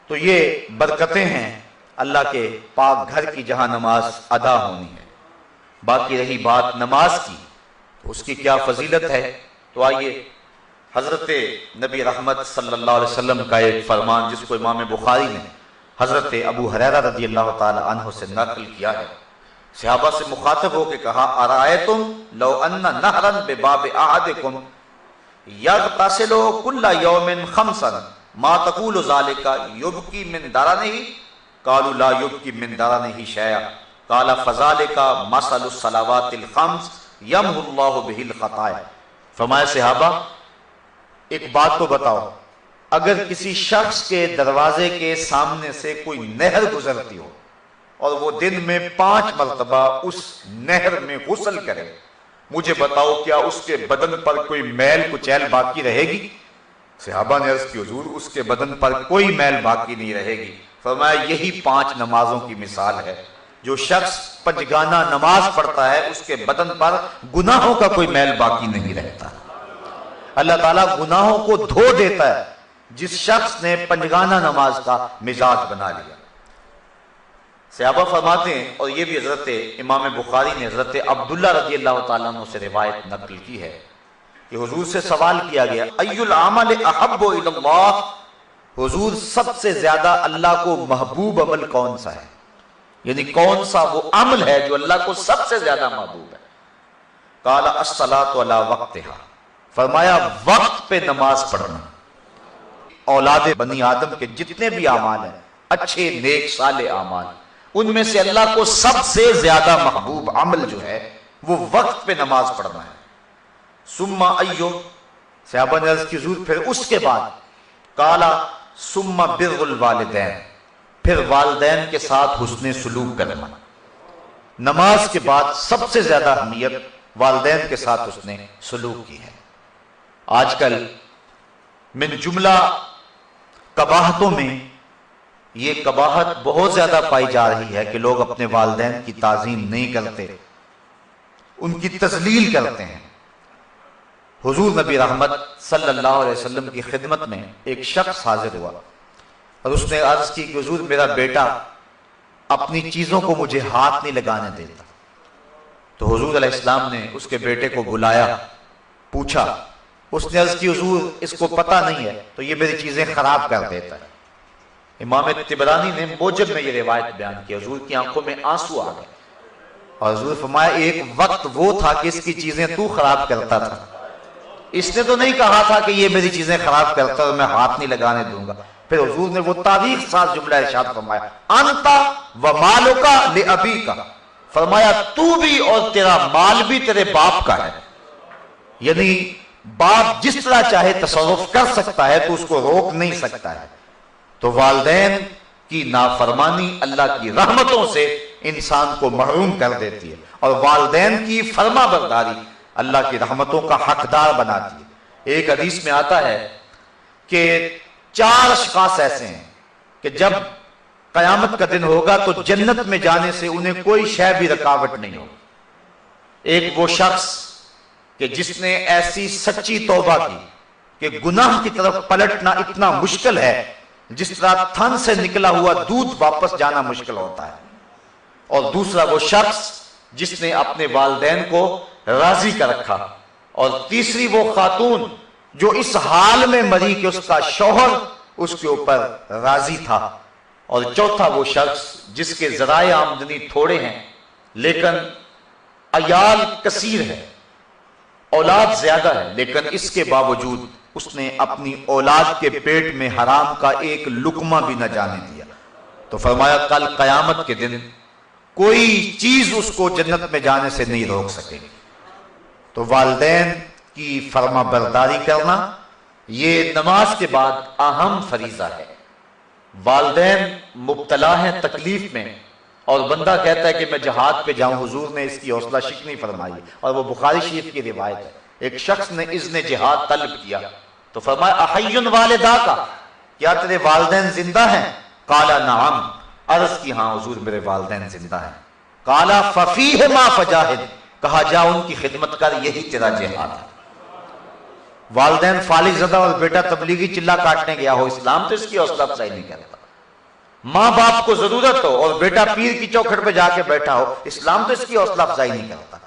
تو یہ برکتیں ہیں اللہ کے پاک گھر کی جہاں نماز ادا ہونی ہے۔ باقی رہی بات نماز کی، اس کی کیا فضیلت ہے، تو آئیے حضرت نبی رحمت صلی اللہ علیہ وسلم کا ایک فرمان جس کو امام بخاری نے حضرت ابو ہریرہ رضی اللہ تعالی عنہ سے نقل کیا ہے، صحابہ سے مخاطب ہو کے کہا ارائیتم لو ان نہرا بباب احدکم یغتسل کل یوم خمسا ما تقول ذلك یبکی من درنہ قالوا لا یبکی من درنہ شیئا قال فذلك مثل الصلوات الخمس یمحو اللہ بہ الخطایا۔ فرمایا صحابہ ایک بات تو بتاؤ، اگر کسی شخص کے دروازے کے سامنے سے کوئی نہر گزرتی ہو اور وہ دن میں 5 مرتبہ اس نہر میں غسل کرے، مجھے بتاؤ کیا اس کے بدن پر کوئی میل کچیل باقی رہے گی؟ صحابہ نے عرض کی حضور اس کے بدن پر کوئی میل باقی نہیں رہے گی۔ فرمایا یہی 5 نمازوں کی مثال ہے، جو شخص پنجگانہ نماز پڑھتا ہے اس کے بدن پر گناہوں کا کوئی میل باقی نہیں رہتا۔ اللہ تعالیٰ گناہوں کو دھو دیتا ہے جس شخص نے پنجگانہ نماز کا مزاج بنا لیا۔ صحابہ فرماتے ہیں، اور یہ بھی حضرت امام بخاری نے حضرت عبداللہ رضی اللہ تعالیٰ عنہ سے روایت نقل کی ہے کہ حضور سے سوال کیا گیا ای العمل احب الی اللہ، حضور سب سے زیادہ اللہ کو محبوب عمل کون سا ہے، یعنی کون سا وہ عمل ہے جو اللہ کو سب سے زیادہ محبوب ہے؟ قال الصلاۃ علی وقتہا، فرمایا وقت پہ نماز پڑھنا۔ اولاد بنی آدم کے جتنے بھی اعمال ہیں اچھے نیک صالح اعمال، ان میں سے اللہ کو سب سے زیادہ محبوب عمل جو ہے وہ وقت پہ نماز پڑھنا ہے۔ ثم ایو، صحابہ نے عرض کی حضور پھر اس کے بعد؟ قالا ثم بر الوالدین، پھر والدین کے ساتھ حسن سلوک کرنا۔ نماز کے بعد سب سے زیادہ اہمیت والدین کے ساتھ حسن سلوک کی ہے۔ آج کل من جملہ قباحتوں میں یہ قباحت بہت زیادہ پائی جا رہی ہے کہ لوگ اپنے والدین کی تعظیم نہیں کرتے، ان کی تذلیل کرتے ہیں۔ حضور نبی رحمت صلی اللہ علیہ وسلم کی خدمت میں ایک شخص حاضر ہوا اور اس نے عرض کی کہ حضور میرا بیٹا اپنی چیزوں کو مجھے ہاتھ نہیں لگانے دیتا۔ تو حضور علیہ السلام نے اس کے بیٹے کو بلایا، پوچھا، اس نے عرض کی حضور اس کو پتہ نہیں ہے تو یہ میری چیزیں خراب کر دیتا ہے۔ امام طبرانی نے موجب میں یہ روایت بیان کی، حضور کی آنکھوں میں آنسو آ گئے اور حضور فرمایا ایک وقت وہ تھا کہ اس کی چیزیں تو خراب کرتا تھا، اس نے تو نہیں کہا تھا کہ یہ میری چیزیں خراب کرتا اور میں ہاتھ نہیں لگانے دوں گا۔ پھر حضور نے وہ تاریخ ساز جملہ ارشاد فرمایا انتا و مالک لابیک، فرمایا تو بھی اور تیرا مال بھی تیرے باپ کا ہے، یعنی باپ جس طرح چاہے تصرف کر سکتا ہے تو اس کو روک نہیں سکتا ہے۔ تو والدین کی نافرمانی اللہ کی رحمتوں سے انسان کو محروم کر دیتی ہے، اور والدین کی فرما برداری اللہ کی رحمتوں کا حقدار بناتی ہے۔ ایک حدیث میں آتا ہے کہ 4 اشخاص ایسے ہیں کہ جب قیامت کا دن ہوگا تو جنت میں جانے سے انہیں کوئی شے بھی رکاوٹ نہیں ہوگی۔ ایک وہ شخص کہ جس نے ایسی سچی توبہ کی کہ گناہ کی طرف پلٹنا اتنا مشکل ہے جس طرح تھن سے نکلا ہوا دودھ واپس جانا مشکل ہوتا ہے، اور دوسرا وہ شخص جس نے اپنے والدین کو راضی کر رکھا، اور تیسری وہ خاتون جو اس حال میں مری کہ اس کا شوہر اس کے اوپر راضی تھا، اور چوتھا وہ شخص جس کے ذرائع آمدنی تھوڑے ہیں لیکن عیال کثیر ہے، اولاد زیادہ ہے، لیکن اس کے باوجود اس نے اپنی اولاد کے پیٹ میں حرام کا ایک لقمہ بھی نہ جانے دیا۔ تو فرمایا کل قیامت کے دن کوئی چیز اس کو جنت میں جانے سے نہیں روک سکے گی۔ تو والدین کی فرما برداری کرنا یہ نماز کے بعد اہم فریضہ ہے۔ والدین مبتلا ہیں تکلیف میں اور بندہ کہتا ہے کہ میں جہاد پہ جاؤں، حضور نے اس کی حوصلہ شکنی فرمائی، اور وہ بخاری شریف کی روایت ہے۔ ایک شخص نے اذن جہاد طلب کیا تو فرمایا احی والداک، کیا تیرے والدین زندہ ہیں؟ قالا نعم، عرض کی ہاں حضور میرے والدین زندہ ہیں۔ قالا ففیہما فجاہد، کہا جا ان کی خدمت کر، یہی تیرا جہاد ہے۔ والدین فالغ زدہ اور بیٹا تبلیغی چلا کاٹنے گیا ہو، اسلام تو اس کی حوصلہ افزائی نہیں کرتا۔ ماں باپ کو ضرورت ہو اور بیٹا پیر کی چوکھٹ پہ جا کے بیٹھا ہو، اسلام تو اس کی حوصلہ افزائی نہیں کرتا۔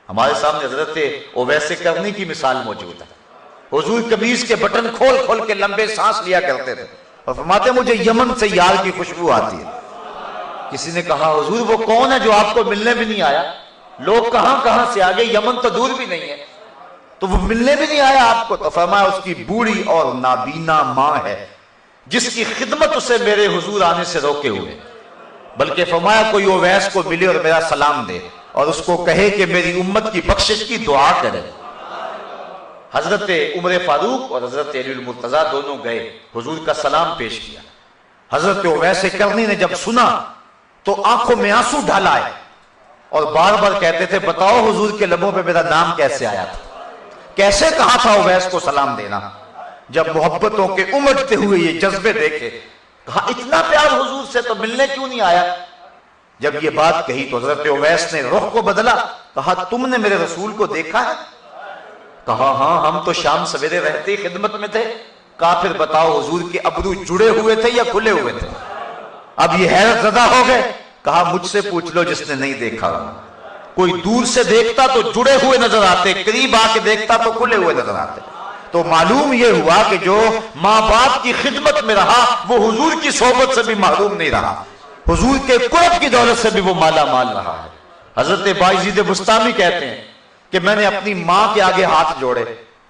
ہمارے سامنے حضرت اویس کرنی کی مثال موجود ہے۔ حضور قمیص کے بٹن کھول کھول کے لمبے سانس لیا کرتے تھے اور فرماتے مجھے یمن سے یار کی خوشبو آتی ہے۔ کسی نے کہا حضور وہ کون ہے جو آپ کو ملنے بھی نہیں آیا؟ لوگ کہاں کہاں سے آگے، یمن تو دور بھی نہیں ہے، تو وہ ملنے بھی نہیں آیا آپ کو؟ تو فرمایا اس کی بوڑھی اور نابینا ماں ہے جس کی خدمت اسے میرے حضور آنے سے روکے ہوئے، بلکہ فرمایا کوئی اویس کو ملے اور میرا سلام دے اور اس کو کہے کہ میری امت کی بخشش کی دعا کرے۔ حضرت عمر فاروق اور حضرت علی المرتضیٰ دونوں گئے، حضور کا سلام پیش کیا۔ حضرت اویس کرنی نے جب سنا تو آنکھوں میں آنسو ڈال آئے اور بار بار کہتے تھے بتاؤ حضور کے لبوں پہ میرا نام کیسے آیا تھا، کیسے کہا تھا اویس کو سلام دینا؟ جب محبتوں کے امجتے ہوئے یہ جذبے دیکھے، کہا اتنا پیار حضور سے تو ملنے کیوں نہیں آیا؟ جب یہ بات کہی تو حضرت اویس نے رخ کو بدلا، کہا تم نے میرے رسول کو دیکھا ہے؟ کہا ہاں ہم تو شام سویرے رہتے ہی خدمت میں تھے۔ کہا پھر بتاؤ حضور کے ابرو جڑے ہوئے تھے یا کھلے ہوئے تھے؟ اب یہ حیرت زدہ ہو گئے۔ کہا مجھ سے پوچھ لو جس نے نہیں دیکھا، کوئی دور سے دیکھتا تو جڑے ہوئے نظر آتے، قریب آ کے دیکھتا تو کھلے ہوئے نظر آتے۔ تو معلوم یہ ہوا کہ جو ماں باپ کی خدمت میں رہا وہ حضور کی صحبت سے بھی محروم نہیں رہا، حضور کے قرب کی دولت سے بھی وہ مالا مال رہا ہے۔ حضرت بایزید بستامی کہتے ہیں کہ میں نے اپنی ماں کے آگے ہاتھ جوڑے،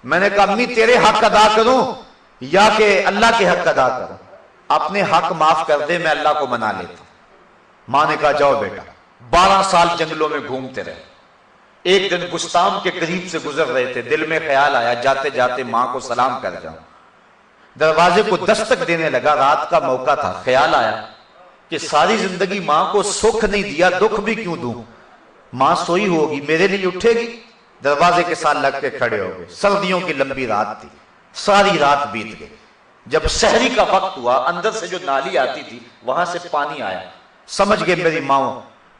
میں نے کہا امی تیرے حق ادا کروں یا کہ اللہ کے حق ادا کروں؟ اپنے حق معاف کر دے، میں اللہ کو منا لیتا ہوں۔ ماں نے کہا جاؤ بیٹا۔ 12 سال جنگلوں میں گھومتے رہے۔ ایک دن گستام کے قریب سے گزر رہے تھے، دل میں خیال آیا جاتے جاتے ماں کو سلام کر جاؤں۔ دروازے کو دستک دینے لگا، رات کا موقع تھا۔ خیال آیا کہ ساری زندگی ماں کو سکھ نہیں دیا، دکھ بھی کیوں دوں؟ ماں سوئی ہوگی، میرے لیے اٹھے گی؟ دروازے کے ساتھ لگ کے کھڑے ہو گئے۔ سردیوں کی لمبی رات تھی، ساری رات بیت گئی۔ جب سحری کا وقت ہوا، اندر سے جو نالی آتی تھی وہاں سے پانی آیا، سمجھ گئے میری ماں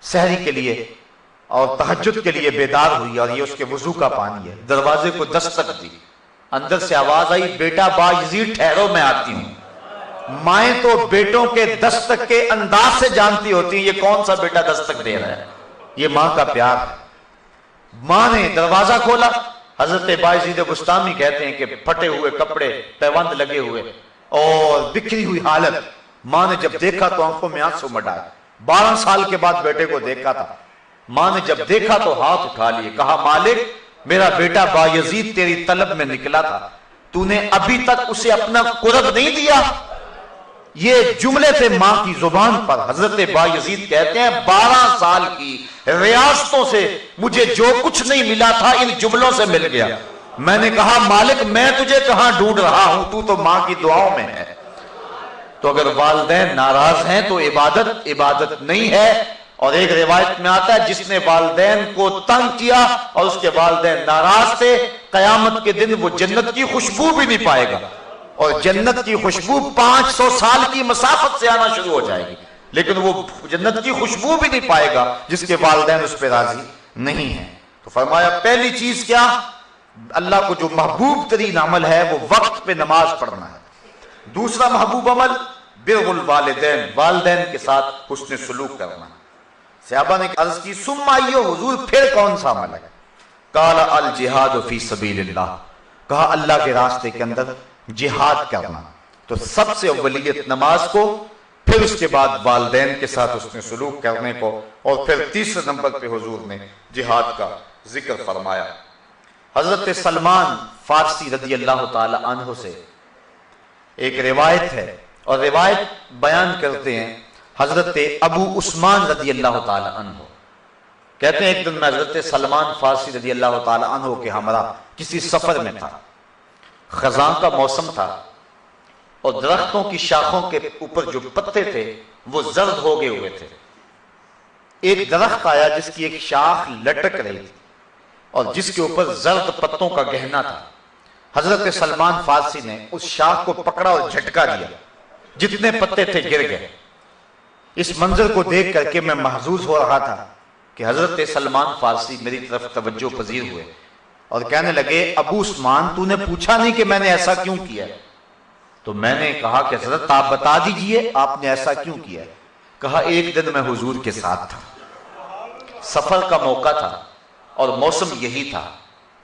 سحری کے لیے اور تہجد کے لیے بیدار ہوئی اور یہ اس کے وضو کا پانی ہے۔ دروازے کو دستک دی، اندر سے آواز آئی بیٹا بایزید ٹھہرو میں آتی ہوں۔ مائیں تو بیٹوں کے دستک کے انداز سے جانتی ہوتی ہیں یہ کون سا بیٹا دستک دے رہا ہے، یہ ماں کا پیار ہے۔ ماں نے دروازہ کھولا۔ حضرت بایزید بستامی کہتے ہیں کہ پھٹے ہوئے کپڑے، پیوند لگے ہوئے اور بکھری ہوئی حالت۔ ماں نے جب دیکھا تو آنکھوں میں آنسو مڈائے۔ 12 سال کے بعد بیٹے کو دیکھا تھا۔ ماں نے جب دیکھا تو ہاتھ اٹھا لیے، کہا مالک میرا بیٹا بایزید تیری طلب میں نکلا تھا، تو نے ابھی تک اسے اپنا قرب نہیں دیا۔ یہ جملے تھے ماں کی زبان پر۔ حضرت بایزید کہتے ہیں 12 سال کی ریاستوں سے مجھے جو کچھ نہیں ملا تھا ان جملوں سے مل گیا۔ میں نے کہا مالک میں تجھے کہاں ڈھونڈ رہا ہوں، تو ماں کی دعاؤں میں ہے۔ تو اگر والدین ناراض ہیں تو عبادت نہیں ہے۔ اور ایک روایت میں آتا ہے جس نے والدین کو تنگ کیا اور اس کے والدین ناراض تھے، قیامت کے دن وہ جنت کی خوشبو بھی نہیں پائے گا، اور جنت کی خوشبو 500 سال کی مسافت سے آنا شروع ہو جائے گی، لیکن وہ جنت کی خوشبو بھی نہیں پائے گا جس کے والدین اس پہ راضی نہیں ہیں۔ تو فرمایا پہلی چیز کیا؟ اللہ کو جو محبوب ترین عمل ہے وہ وقت پہ نماز پڑھنا ہے۔ دوسرا محبوب عمل بر الوالدین، والدین کے ساتھ حسن سلوک کرنا۔ صحابہ نے عرض کی ثم ایو حضور پھر کون سا عمل ہے؟ قال الجہاد فی سبیل اللہ، کہا اللہ کے راستے کے اندر جہاد کرنا۔ تو سب سے اولیت نماز کو، پھر اس کے بعد والدین کے ساتھ اس نے سلوک کرنے کو، اور پھر تیسرے نمبر پہ حضور نے جہاد کا ذکر فرمایا۔ حضرت سلمان فارسی رضی اللہ تعالی عنہ سے ایک روایت ہے، اور روایت بیان کرتے ہیں حضرت ابو عثمان رضی اللہ تعالی عنہ کہتے ہیں ایک دن میں حضرت سلمان فارسی رضی اللہ تعالی عنہ کے ہمراہ کسی سفر میں تھا۔ خزاں کا موسم تھا اور درختوں کی شاخوں کے اوپر جو پتے تھے وہ زرد ہو گئے ہوئے تھے۔ ایک درخت آیا جس کی ایک شاخ لٹک رہی تھی اور جس کے اوپر زرد پتوں کا گہنا تھا۔ حضرت سلمان فارسی نے اس شاخ کو پکڑا اور جھٹکا دیا، جتنے پتے تھے گر گئے۔ اس منظر کو دیکھ کر کے میں محظوظ ہو رہا تھا کہ حضرت سلمان فارسی میری طرف توجہ پذیر ہوئے۔ اور کہنے لگے ابو عثمان تو نے پوچھا نہیں کہ میں نے ایسا کیوں کیا ہے؟ تو میں نے کہا کہ حضرت آپ بتا دیجئے آپ نے ایسا کیوں کیا ہے؟ کہا ایک دن میں حضور کے ساتھ تھا، سفر کا موقع تھا اور موسم یہی تھا،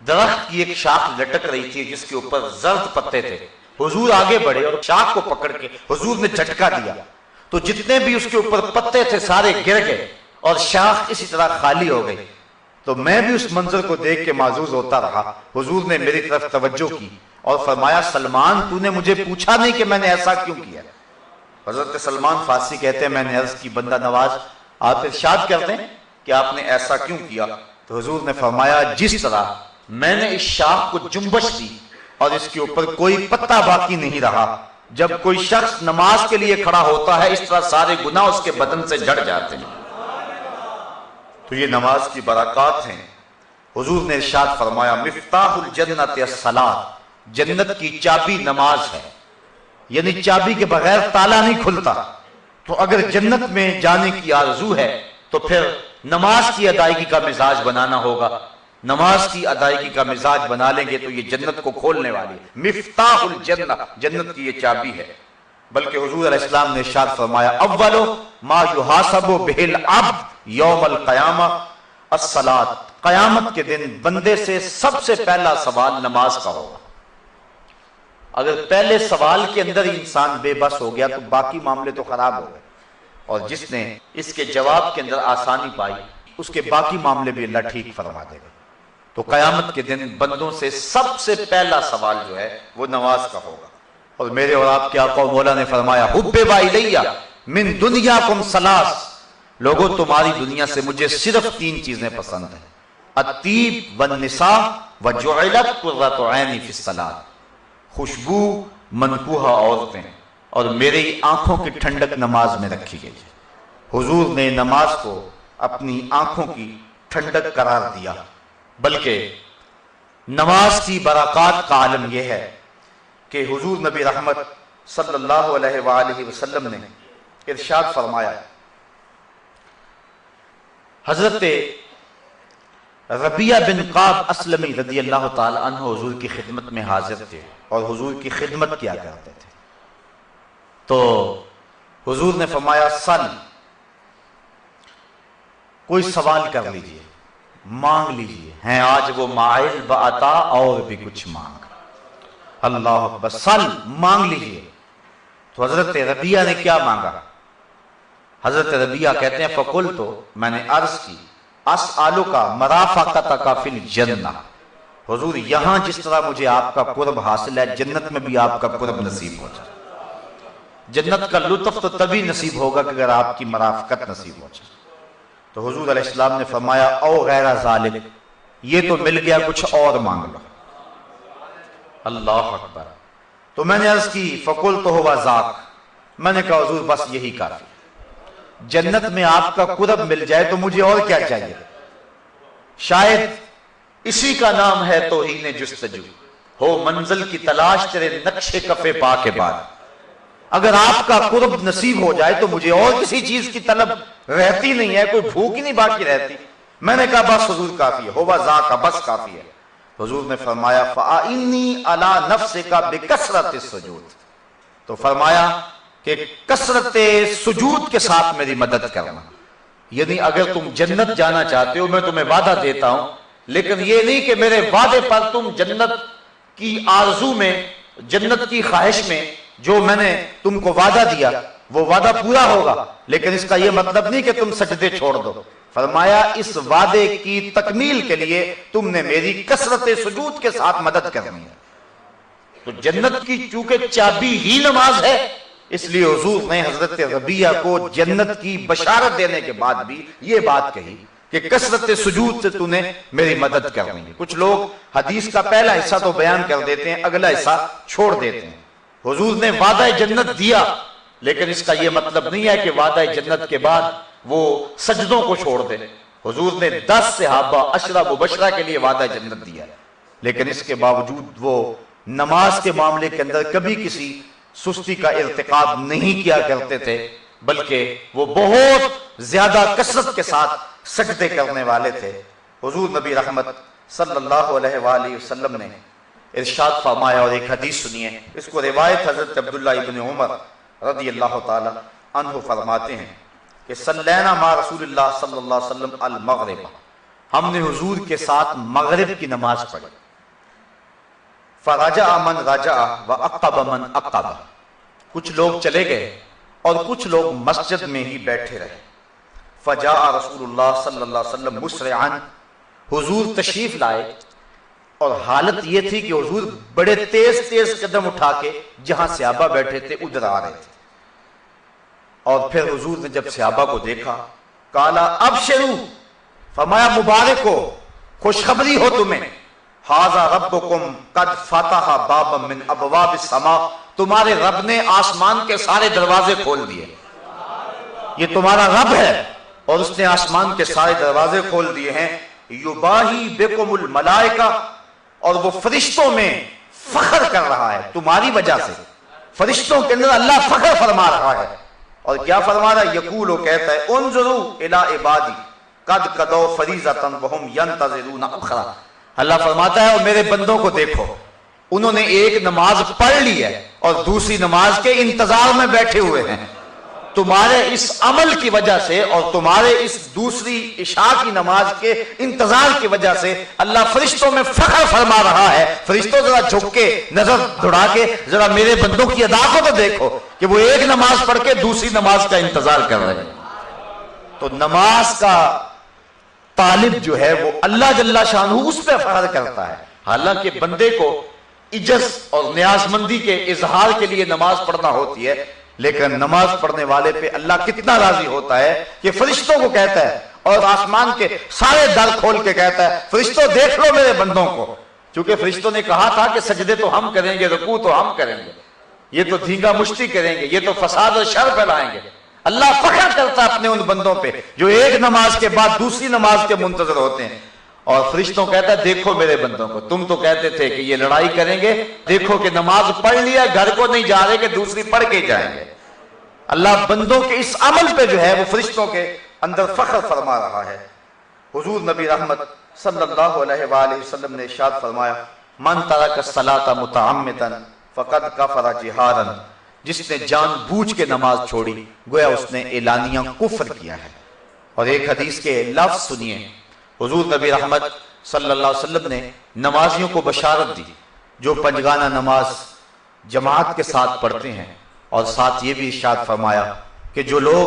درخت کی ایک شاخ لٹک رہی تھی جس کے اوپر زرد پتے تھے، حضور آگے بڑھے اور شاخ کو پکڑ کے حضور نے جھٹکا دیا تو جتنے بھی اس کے اوپر پتے تھے سارے گر گئے اور شاخ اسی طرح خالی ہو گئی۔ تو میں بھی اس منظر کو دیکھ کے معزوز ہوتا رہا، حضور نے میری طرف توجہ کی اور فرمایا سلمان تو نے مجھے پوچھا نہیں کہ میں نے ایسا کیوں کیا؟ حضرت سلمان فارسی کہتے ہیں میں نے عرض کی بندہ نواز آپ ارشاد کر دیں کہ آپ نے ایسا کیوں کیا؟ تو حضور نے فرمایا جس طرح میں نے اس شاخ کو جنبش دی اور اس کے اوپر کوئی پتا باقی نہیں رہا، جب کوئی شخص نماز کے لیے کھڑا ہوتا ہے اس طرح سارے گناہ اس کے بدن سے جھڑ جاتے ہیں۔ تو یہ نماز کی برکات ہیں۔ حضور نے ارشاد فرمایا مفتاح الجنت الصلاۃ، جنت کی چابی نماز ہے، یعنی چابی کے بغیر تالا نہیں کھلتا۔ تو اگر جنت میں جانے کی آرزو ہے تو پھر نماز کی ادائیگی کا مزاج بنانا ہوگا، نماز کی ادائیگی کا مزاج بنا لیں گے تو یہ جنت کو کھولنے والی مفتاح الجنہ، جنت کی یہ چابی ہے۔ بلکہ حضور علیہ السلام نے ارشاد فرمایا اولو ما یحاسب بہ العبد یوم القیامہ الصلاۃ، قیامت کے دن بندے سے سب سے پہلا سوال نماز کا ہوگا۔ اگر پہلے سوال کے اندر ہی انسان بے بس ہو گیا تو باقی معاملے تو خراب ہو گئے، اور جس نے اس کے جواب کے اندر آسانی پائی اس کے باقی معاملے بھی اللہ ٹھیک فرما دے گا۔ تو قیامت کے دن بندوں سے سب سے پہلا سوال جو ہے وہ نماز کا ہوگا۔ اور میرے اور آپ کے آقا و مولا نے فرمایا حبب الیہ من دنیاکم ثلاث، لوگوں تمہاری دنیا سے مجھے صرف 3 چیزیں پسند ہیں، الطیب والنساء وجعلت قرۃ عینی فی الصلاۃ، خوشبو، منکوحہ عورتیں اور میری آنکھوں کی ٹھنڈک نماز میں رکھی گئی ہے۔ حضور نے نماز کو اپنی آنکھوں کی ٹھنڈک قرار دیا۔ بلکہ نماز کی برکات کا عالم یہ ہے کہ حضور نبی رحمت صلی اللہ علیہ وآلہ وسلم نے ارشاد فرمایا، حضرت ربیعہ بن قعب اسلمی رضی اللہ تعالی عنہ حضور کی خدمت میں حاضر تھے اور حضور کی خدمت کیا کرتے تھے۔ تو حضور نے فرمایا سل، کوئی سوال کر لیجئے، مانگ لیجئے، ہیں آج وہ مائل بعطا اور بھی کچھ مانگ۔ اللہ اکبر، سل، مانگ لیجئے۔ تو حضرت ربیعہ نے کیا مانگا؟ حضرت ربیعہ کہتے ہیں فقلت، میں نے عرض کی اسألک مرافقتک فی الجنہ، حضور یہاں جس طرح مجھے آپ کا قرب حاصل ہے جنت میں بھی آپ کا قرب نصیب ہو جائے۔ جنت کا لطف تو تبھی نصیب ہوگا کہ اگر آپ کی مرافقت نصیب ہو جائے۔ تو حضور علیہ السلام نے فرمایا او غیر ذالک، یہ تو مل گیا، کچھ اور مانگ لو۔ اللہ اکبر۔ تو میں نے عرض کی فقلت هو ذاک، میں نے کہا حضور بس یہی کافی، جنت میں آپ کا قرب مل جائے تو مجھے اور کیا چاہیے؟ شاید اسی کا نام ہے توہین جستجو، ہو منزل کی تلاش تیرے نقش کفے پا کے بعد۔ اگر آپ کا قرب نصیب ہو جائے تو مجھے اور کسی چیز کی طلب رہتی نہیں ہے، کوئی بھوک ہی نہیں باقی رہتی۔ میں نے کہا بس حضور کافی ہے، ہوا ذاک، بس کافی ہے۔ حضور نے فرمایا فَأَإِنِّي عَلَى نَفْسِكَ بِكَثْرَةِ السُّجُودِ، تو فرمایا کہ کثرت سجود کے ساتھ میری مدد کرنا، یعنی اگر تم جنت جانا چاہتے ہو میں تمہیں وعدہ دیتا ہوں، لیکن یہ نہیں کہ میرے وعدے پر تم جنت کی آرزو میں، جنت کی خواہش میں جو میں نے تم کو وعدہ دیا وہ وعدہ پورا ہوگا، لیکن اس کا یہ مطلب نہیں کہ تم سجدے چھوڑ دو۔ فرمایا اس وعدے کی تکمیل کے لیے تم نے میری کثرت سجود کے ساتھ مدد کرنی ہے۔ تو جنت کی چونکہ چابی ہی نماز ہے، اس لیے حضور نے حضرت ربیعہ کو جنت کی بشارت دینے کے بعد بھی یہ بات کہی کہ کثرت سجود سے تو نے میری مدد کرنی ہے۔ کچھ لوگ حدیث کا پہلا حصہ تو بیان کر دیتے ہیں، اگلا حصہ چھوڑ دیتے ہیں۔ حضور نے وعدہ جنت دیا، لیکن اس کا یہ مطلب نہیں ہے کہ وعدہ جنت کے بعد وہ سجدوں کو چھوڑ دے۔ حضور نے 10 صحابہ 10 مبشرہ کے لیے وعدہ جنت دیا، لیکن اس کے باوجود وہ نماز کے معاملے کے اندر کبھی کسی سستی کا ارتکاب نہیں کیا کرتے تھے، بلکہ وہ بہت زیادہ کثرت کے ساتھ سجدے کرنے والے تھے۔ حضور نبی رحمت صلی اللہ علیہ وآلہ وسلم نے ارشاد فرمایا، اور ایک حدیث سنیے، اس کو روایت حضرت عبداللہ ابن عمر رضی اللہ تعالی عنہ فرماتے ہیں کہ صلینا مع رسول اللہ صلی اللہ علیہ وسلم المغرب، ہم نے حضور کے ساتھ مغرب کی نماز پڑھی، فرجع من رجع وعقب من عقب، کچھ لوگ چلے گئے اور کچھ لوگ مسجد میں ہی بیٹھے رہے، فجاء رسول اللہ صلی اللہ علیہ وسلم مسرعا، حضور تشریف لائے، اور حالت یہ تھی کہ حضور بڑے تیز تیز قدم اٹھا کے جہاں صحابہ بیٹھے تھے ادھر آ رہے تھے، اور پھر حضور نے جب صحابہ کو دیکھا، قالا ابشروا، فرمایا مبارک ہو، خوشخبری ہو تمہیں، ھذا ربکم قد فتح بابا من ابواب السماء، تمہارے رب نے آسمان کے سارے دروازے کھول دیے، یہ تمہارا رب ہے اور اس نے آسمان کے سارے دروازے کھول دیے ہیں، یباہی بکم الملائکہ، اور وہ فرشتوں میں فخر کر رہا ہے تمہاری وجہ سے، فرشتوں کے اندر اللہ فخر فرما رہا ہے، اور کیا فرما رہا ہے؟ یقول، وہ کہتا ہے انظروا الی عبادی قد قضوا فریضۃ وهم ينتظرون اخرى، اللہ فرماتا ہے اور میرے بندوں کو دیکھو، انہوں نے ایک نماز پڑھ لی ہے اور دوسری نماز کے انتظار میں بیٹھے ہوئے ہیں، تمہارے اس عمل کی وجہ سے اور تمہارے اس دوسری عشاء کی نماز کے انتظار کی وجہ سے اللہ فرشتوں میں فخر فرما رہا ہے، فرشتوں ذرا جھک کے نظر دوڑا کے ذرا میرے بندوں کی ادا کو تو دیکھو کہ وہ ایک نماز پڑھ کے دوسری نماز کا انتظار کر رہے ہیں۔ تو نماز کا طالب جو ہے وہ اللہ جل شانہ اس پہ فخر کرتا ہے، حالانکہ بندے کو عجز اور نیاز مندی کے اظہار کے لیے نماز پڑھنا ہوتی ہے، لیکن نماز پڑھنے والے پہ اللہ کتنا راضی ہوتا ہے کہ فرشتوں کو کہتا ہے اور آسمان کے سارے در کھول کے کہتا ہے فرشتوں دیکھ لو میرے بندوں کو، چونکہ فرشتوں نے کہا تھا کہ سجدے تو ہم کریں گے، رکوع تو ہم کریں گے، یہ تو دھینگا مشتی کریں گے، یہ تو فساد اور شر پھیلائیں گے، اللہ فخر کرتا ہے اپنے ان بندوں پہ جو ایک نماز کے بعد دوسری نماز کے منتظر ہوتے ہیں، اور فرشتوں کہتا ہے دیکھو میرے بندوں کو، تم تو کہتے تھے کہ یہ لڑائی کریں گے، دیکھو کہ نماز پڑھ لیا، گھر کو نہیں جا رہے کہ دوسری پڑھ کے جائیں گے۔ اللہ بندوں کے اس عمل پہ جو ہے وہ فرشتوں کے اندر فخر فرما رہا ہے۔ حضور نبی رحمت صلی اللہ علیہ وآلہ وسلم نے ارشاد فرمایا، من ترک الصلاۃ متعمدا فقد کفر جہارا، جس نے جان بوجھ کے نماز چھوڑی گویا اس نے اعلانیہ کفر کیا ہے۔ اور ایک حدیث کے لفظ سنیے، حضور نبی رحمت صلی اللہ علیہ وسلم نے نمازیوں کو بشارت دی جو پنجگانہ نماز جماعت کے ساتھ پڑھتے ہیں، اور ساتھ یہ بھی ارشاد فرمایا کہ جو لوگ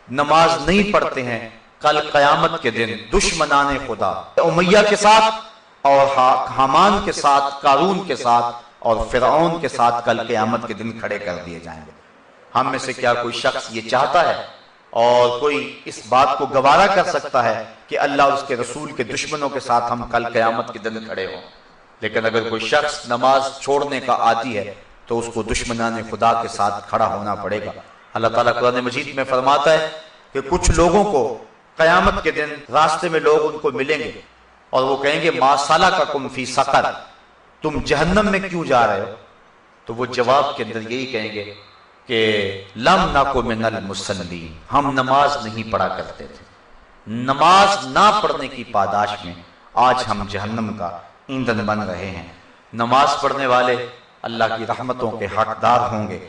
نماز نہیں پڑھتے ہیں کل قیامت کے دن دشمنان خدا امیہ کے ساتھ اور حامان کے ساتھ، قارون کے ساتھ اور فرعون کے ساتھ کل قیامت کے دن کھڑے کر دیے جائیں گے۔ ہم میں سے کیا کوئی شخص یہ چاہتا ہے اور کوئی اس بات کو گوارا کر سکتا ہے کہ اللہ اور اس کے رسول کے دشمنوں کے ساتھ ہم کل قیامت کے دن کھڑے ہوں؟ لیکن اگر کوئی شخص نماز چھوڑنے کا عادی ہے تو اس کو دشمنان خدا کے ساتھ کھڑا ہونا پڑے گا۔ اللہ تعالیٰ قرآن مجید میں فرماتا ہے کہ کچھ لوگوں کو قیامت کے دن راستے میں لوگ ان کو ملیں گے اور وہ کہیں گے ما سلککم فی سقر، تم جہنم میں کیوں جا رہے ہو؟ تو وہ جواب کے اندر یہی کہیں گے کہ لم نکو من المصلین، ہم نماز نہیں پڑھا کرتے تھے، نماز نہ پڑھنے کی پاداش میں آج ہم جہنم کا ایندھن بن رہے ہیں۔ نماز پڑھنے والے اللہ کی رحمتوں کے حقدار ہوں گے،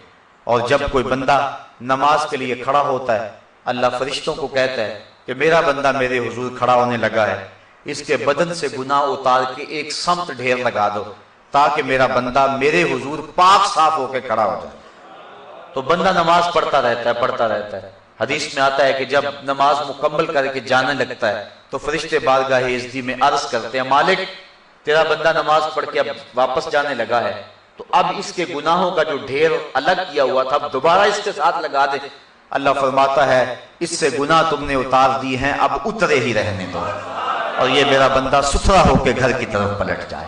اور جب کوئی بندہ نماز کے لیے کھڑا ہوتا ہے اللہ فرشتوں کو کہتا ہے کہ میرا بندہ میرے حضور کھڑا ہونے لگا ہے، اس کے بدن سے گناہ اتار کے ایک سمت ڈھیر لگا دو تاکہ میرا بندہ میرے حضور پاک صاف ہو کے کھڑا ہو جائے۔ تو بندہ نماز پڑھتا رہتا ہے۔ حدیث میں آتا ہے کہ جب نماز مکمل کر کے جانے لگتا ہے تو فرشتے بارگاہ عزتی میں عرض کرتے ہیں مالک تیرا بندہ نماز پڑھ کے اب واپس جانے لگا ہے، تو اب اس کے گناہوں کا جو ڈھیر الگ کیا ہوا تھا اب دوبارہ اس کے ساتھ لگا دے۔ اللہ فرماتا ہے اس سے گناہ تم نے اتار دی ہیں، اب اترے ہی رہنے دو، اور یہ میرا بندہ ستھرا ہو کے گھر کی طرف پلٹ جائے۔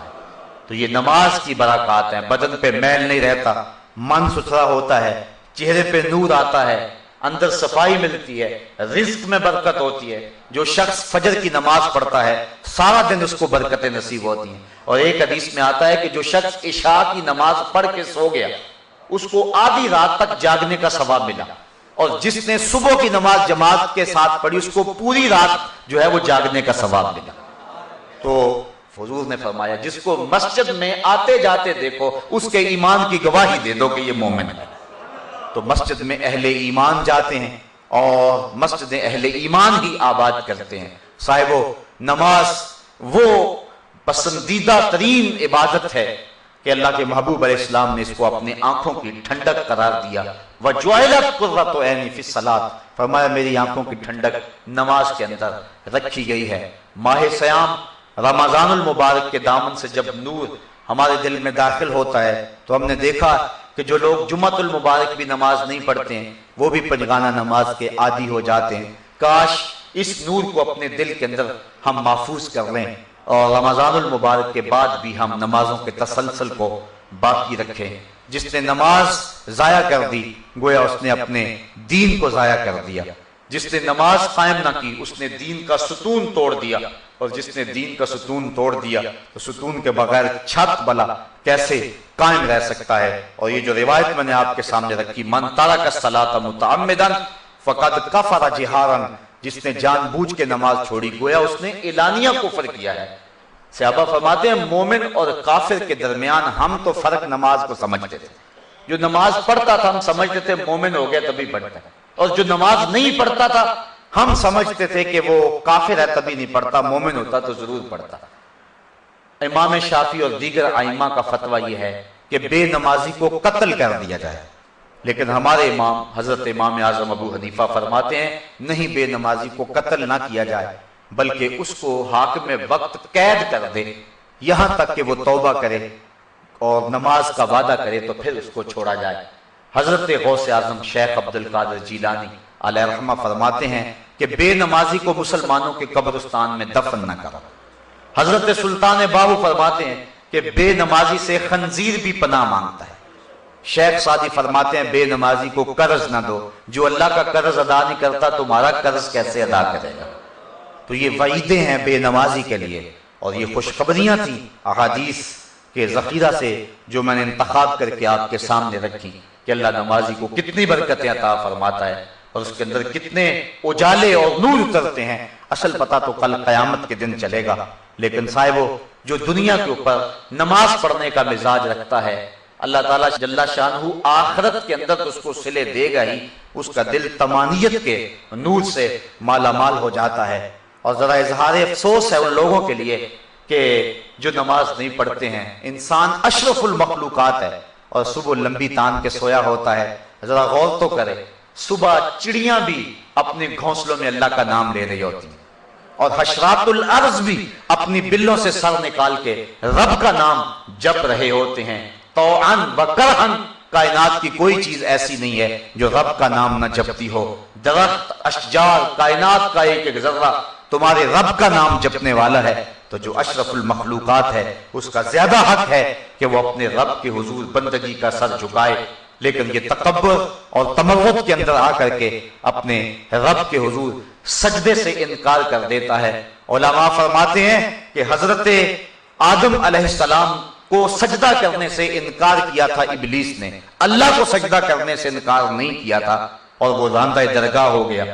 تو یہ نماز کی برکات ہیں، بدن پہ میل نہیں رہتا، من ستھرا ہوتا ہے، چہرے پہ نور آتا ہے، اندر صفائی ملتی ہے، رزق میں برکت ہوتی ہے۔ جو شخص فجر کی نماز پڑھتا ہے سارا دن اس کو برکتیں نصیب ہوتی ہیں۔ اور ایک حدیث میں آتا ہے کہ جو شخص عشاء کی نماز پڑھ کے سو گیا اس کو آدھی رات تک جاگنے کا ثواب ملا، اور جس نے صبح کی نماز جماعت کے ساتھ پڑھی اس کو پوری رات جو ہے وہ جاگنے کا ثواب ملا۔ تو حضور نے فرمایا جس کو مسجد میں آتے جاتے دیکھو اس کے ایمان کی گواہی دے دو کہ یہ مومن ہے۔ تو مسجد میں اہل ایمان جاتے ہیں اور مسجد اہل ایمان ہی آباد کرتے ہیں۔ صاحبو، نماز وہ پسندیدہ ترین عبادت ہے کہ اللہ کے محبوب علیہ السلام نے اس کو اپنی آنکھوں کی ٹھنڈک قرار دیا۔ وَجُعِلَتْ قُرَّةُ عَيْنِي فِي الصَّلَاةِ، فرمایا میری آنکھوں کی ٹھنڈک نماز کے اندر رکھی گئی ہے۔ ماہ سیام رمضان المبارک کے دامن سے جب نور ہمارے دل میں داخل ہوتا ہے تو ہم نے دیکھا کہ جو لوگ جمعۃ المبارک بھی نماز نہیں پڑھتے ہیں وہ بھی پنجگانہ نماز کے عادی ہو جاتے ہیں۔ کاش اس نور کو اپنے دل کے اندر ہم محفوظ کر لیں اور رمضان المبارک کے بعد بھی ہم نمازوں کے تسلسل کو باقی رکھیں۔ جس نے نماز ضائع کر دی گویا اس نے اپنے دین کو ضائع کر دیا۔ جس نے نماز قائم نہ کی اس نے دین کا ستون توڑ دیا، اور جس نے دین کا ستون توڑ دیا تو ستون کے بغیر چھت بلا کیسے قائم رہ سکتا ہے۔ اور یہ جو روایت میں نے آپ کے سامنے رکھی، من ترک الصلاۃ متعمدا فقد کفر جہارا، جس نے جان بوجھ کے نماز چھوڑی گویا اس نے اعلانیہ کفر کیا ہے۔ صحابہ فرماتے ہیں مومن اور کافر کے درمیان ہم تو فرق نماز کو سمجھتے تھے۔ جو نماز پڑھتا تھا ہم سمجھتے تھے مومن ہو گیا تبھی پڑھتا ہے، اور جو نماز نہیں پڑھتا تھا ہم سمجھتے تھے کہ وہ کافر ہے تبھی نہیں پڑھتا، مومن ہوتا تو ضرور پڑھتا۔ امام شافعی اور دیگر ائمہ کا فتویٰ یہ ہے کہ بے نمازی کو قتل کر دیا جائے، لیکن ہمارے امام حضرت امام اعظم ابو حنیفہ فرماتے ہیں نہیں، بے نمازی کو قتل نہ کیا جائے بلکہ اس کو حاکم وقت قید کر دے یہاں تک کہ وہ توبہ کرے اور نماز کا وعدہ کرے تو پھر اس کو چھوڑا جائے۔ حضرت غوث اعظم شیخ عبد القادر جیلانی علیہ رحمہ فرماتے ہیں کہ بے نمازی کو مسلمانوں کے قبرستان میں دفن نہ کرو۔ حضرت سلطان باہو فرماتے ہیں کہ بے نمازی سے خنزیر بھی پناہ مانگتا ہے۔ شیخ سعدی فرماتے ہیں بے نمازی کو قرض نہ دو، جو اللہ کا قرض ادا نہیں کرتا تمہارا قرض کیسے ادا کرے گا۔ تو یہ وعیدیں ہیں بے نمازی کے لیے، اور یہ خوشخبریاں تھیں احادیث کے ذخیرہ سے جو میں نے انتخاب کر کے آپ کے سامنے رکھی کہ اللہ نمازی کو کتنی برکتیں عطا فرماتا ہے اور اس کے اندر کتنے اجالے اور نور اترتے ہیں۔ اصل پتہ تو کل قیامت کے دن چلے گا، لیکن صاحبو جو دنیا کے اوپر نماز پڑھنے کا مزاج رکھتا ہے اللہ تعالیٰ جل شانہ آخرت کے اندر تو اس کو صلے دے گا ہی، اس کا دل طمانیت کے نور سے مالا مال ہو جاتا ہے۔ اور ذرا اظہار افسوس ہے ان لوگوں کے لیے کہ جو نماز نہیں پڑھتے ہیں۔ انسان اشرف المخلوقات ہے اور صبح لمبی تان کے سویا ہوتا ہے، ذرا غور تو کرے، صبح چڑیاں بھی اپنے گھونسلوں میں اللہ کا نام لے رہی ہوتی ہیں، اور حشرات الارض بھی اپنی بلوں سے سر نکال کے رب کا نام جپ رہے ہوتے ہیں۔ طوعاً و کرہاً کائنات کی کوئی چیز ایسی نہیں ہے جو رب کا نام نہ جپتی ہو۔ درخت، اشجار، کائنات کا ایک ایک ذرہ تمہارے رب کا نام جپنے والا ہے، تو جو اشرف المخلوقات ہے اس کا زیادہ حق ہے کہ وہ اپنے رب کے حضور بندگی کا سر جھکائے، لیکن یہ تکبر اور تمرد کے اندر آ کر کے اپنے رب کے حضور سجدے سے انکار کر دیتا ہے۔ علماء فرماتے ہیں کہ حضرت آدم علیہ السلام کو سجدہ کرنے سے انکار کیا تھا ابلیس نے، اللہ کو سجدہ کرنے سے انکار نہیں کیا تھا، اور وہ راندہ درگاہ ہو گیا۔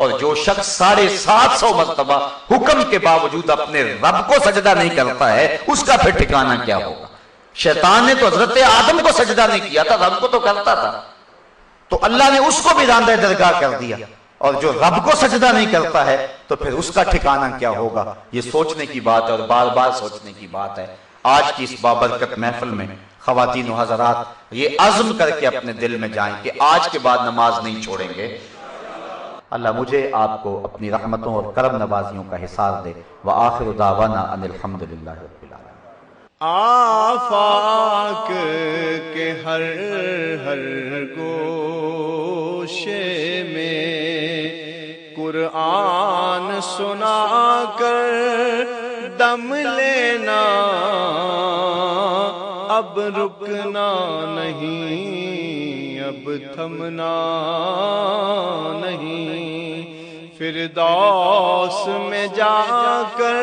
اور جو شخص 750 مرتبہ حکم کے باوجود اپنے رب کو سجدہ نہیں کرتا ہے اس کا پھر ٹھکانہ کیا ہوگا۔ شیطان نے تو حضرت آدم کو سجدہ نہیں کیا تھا، رب کو تو کرتا تھا، تو اللہ نے اس کو بھی راندہ درگاہ کر دیا، اور جو رب کو سجدہ نہیں کرتا ہے تو پھر اس کا ٹھکانہ کیا ہوگا۔ یہ سوچنے کی بات ہے اور بار بار سوچنے کی بات ہے۔ آج کی اس بابرکت محفل میں خواتین و حضرات یہ عزم کر کے اپنے دل میں جائیں کہ آج کے بعد نماز نہیں چھوڑیں گے۔ اللہ مجھے آپ کو اپنی رحمتوں اور کرم نوازیوں کا حصار دے۔ وآخر دعوانا ان الحمدللہ رب العالمین۔ آفاق کے ہر گوشے میں قرآن سنا کر دم لینا، اب رکنا نہیں، اب تھمنا نہیں، فردوس میں جا کر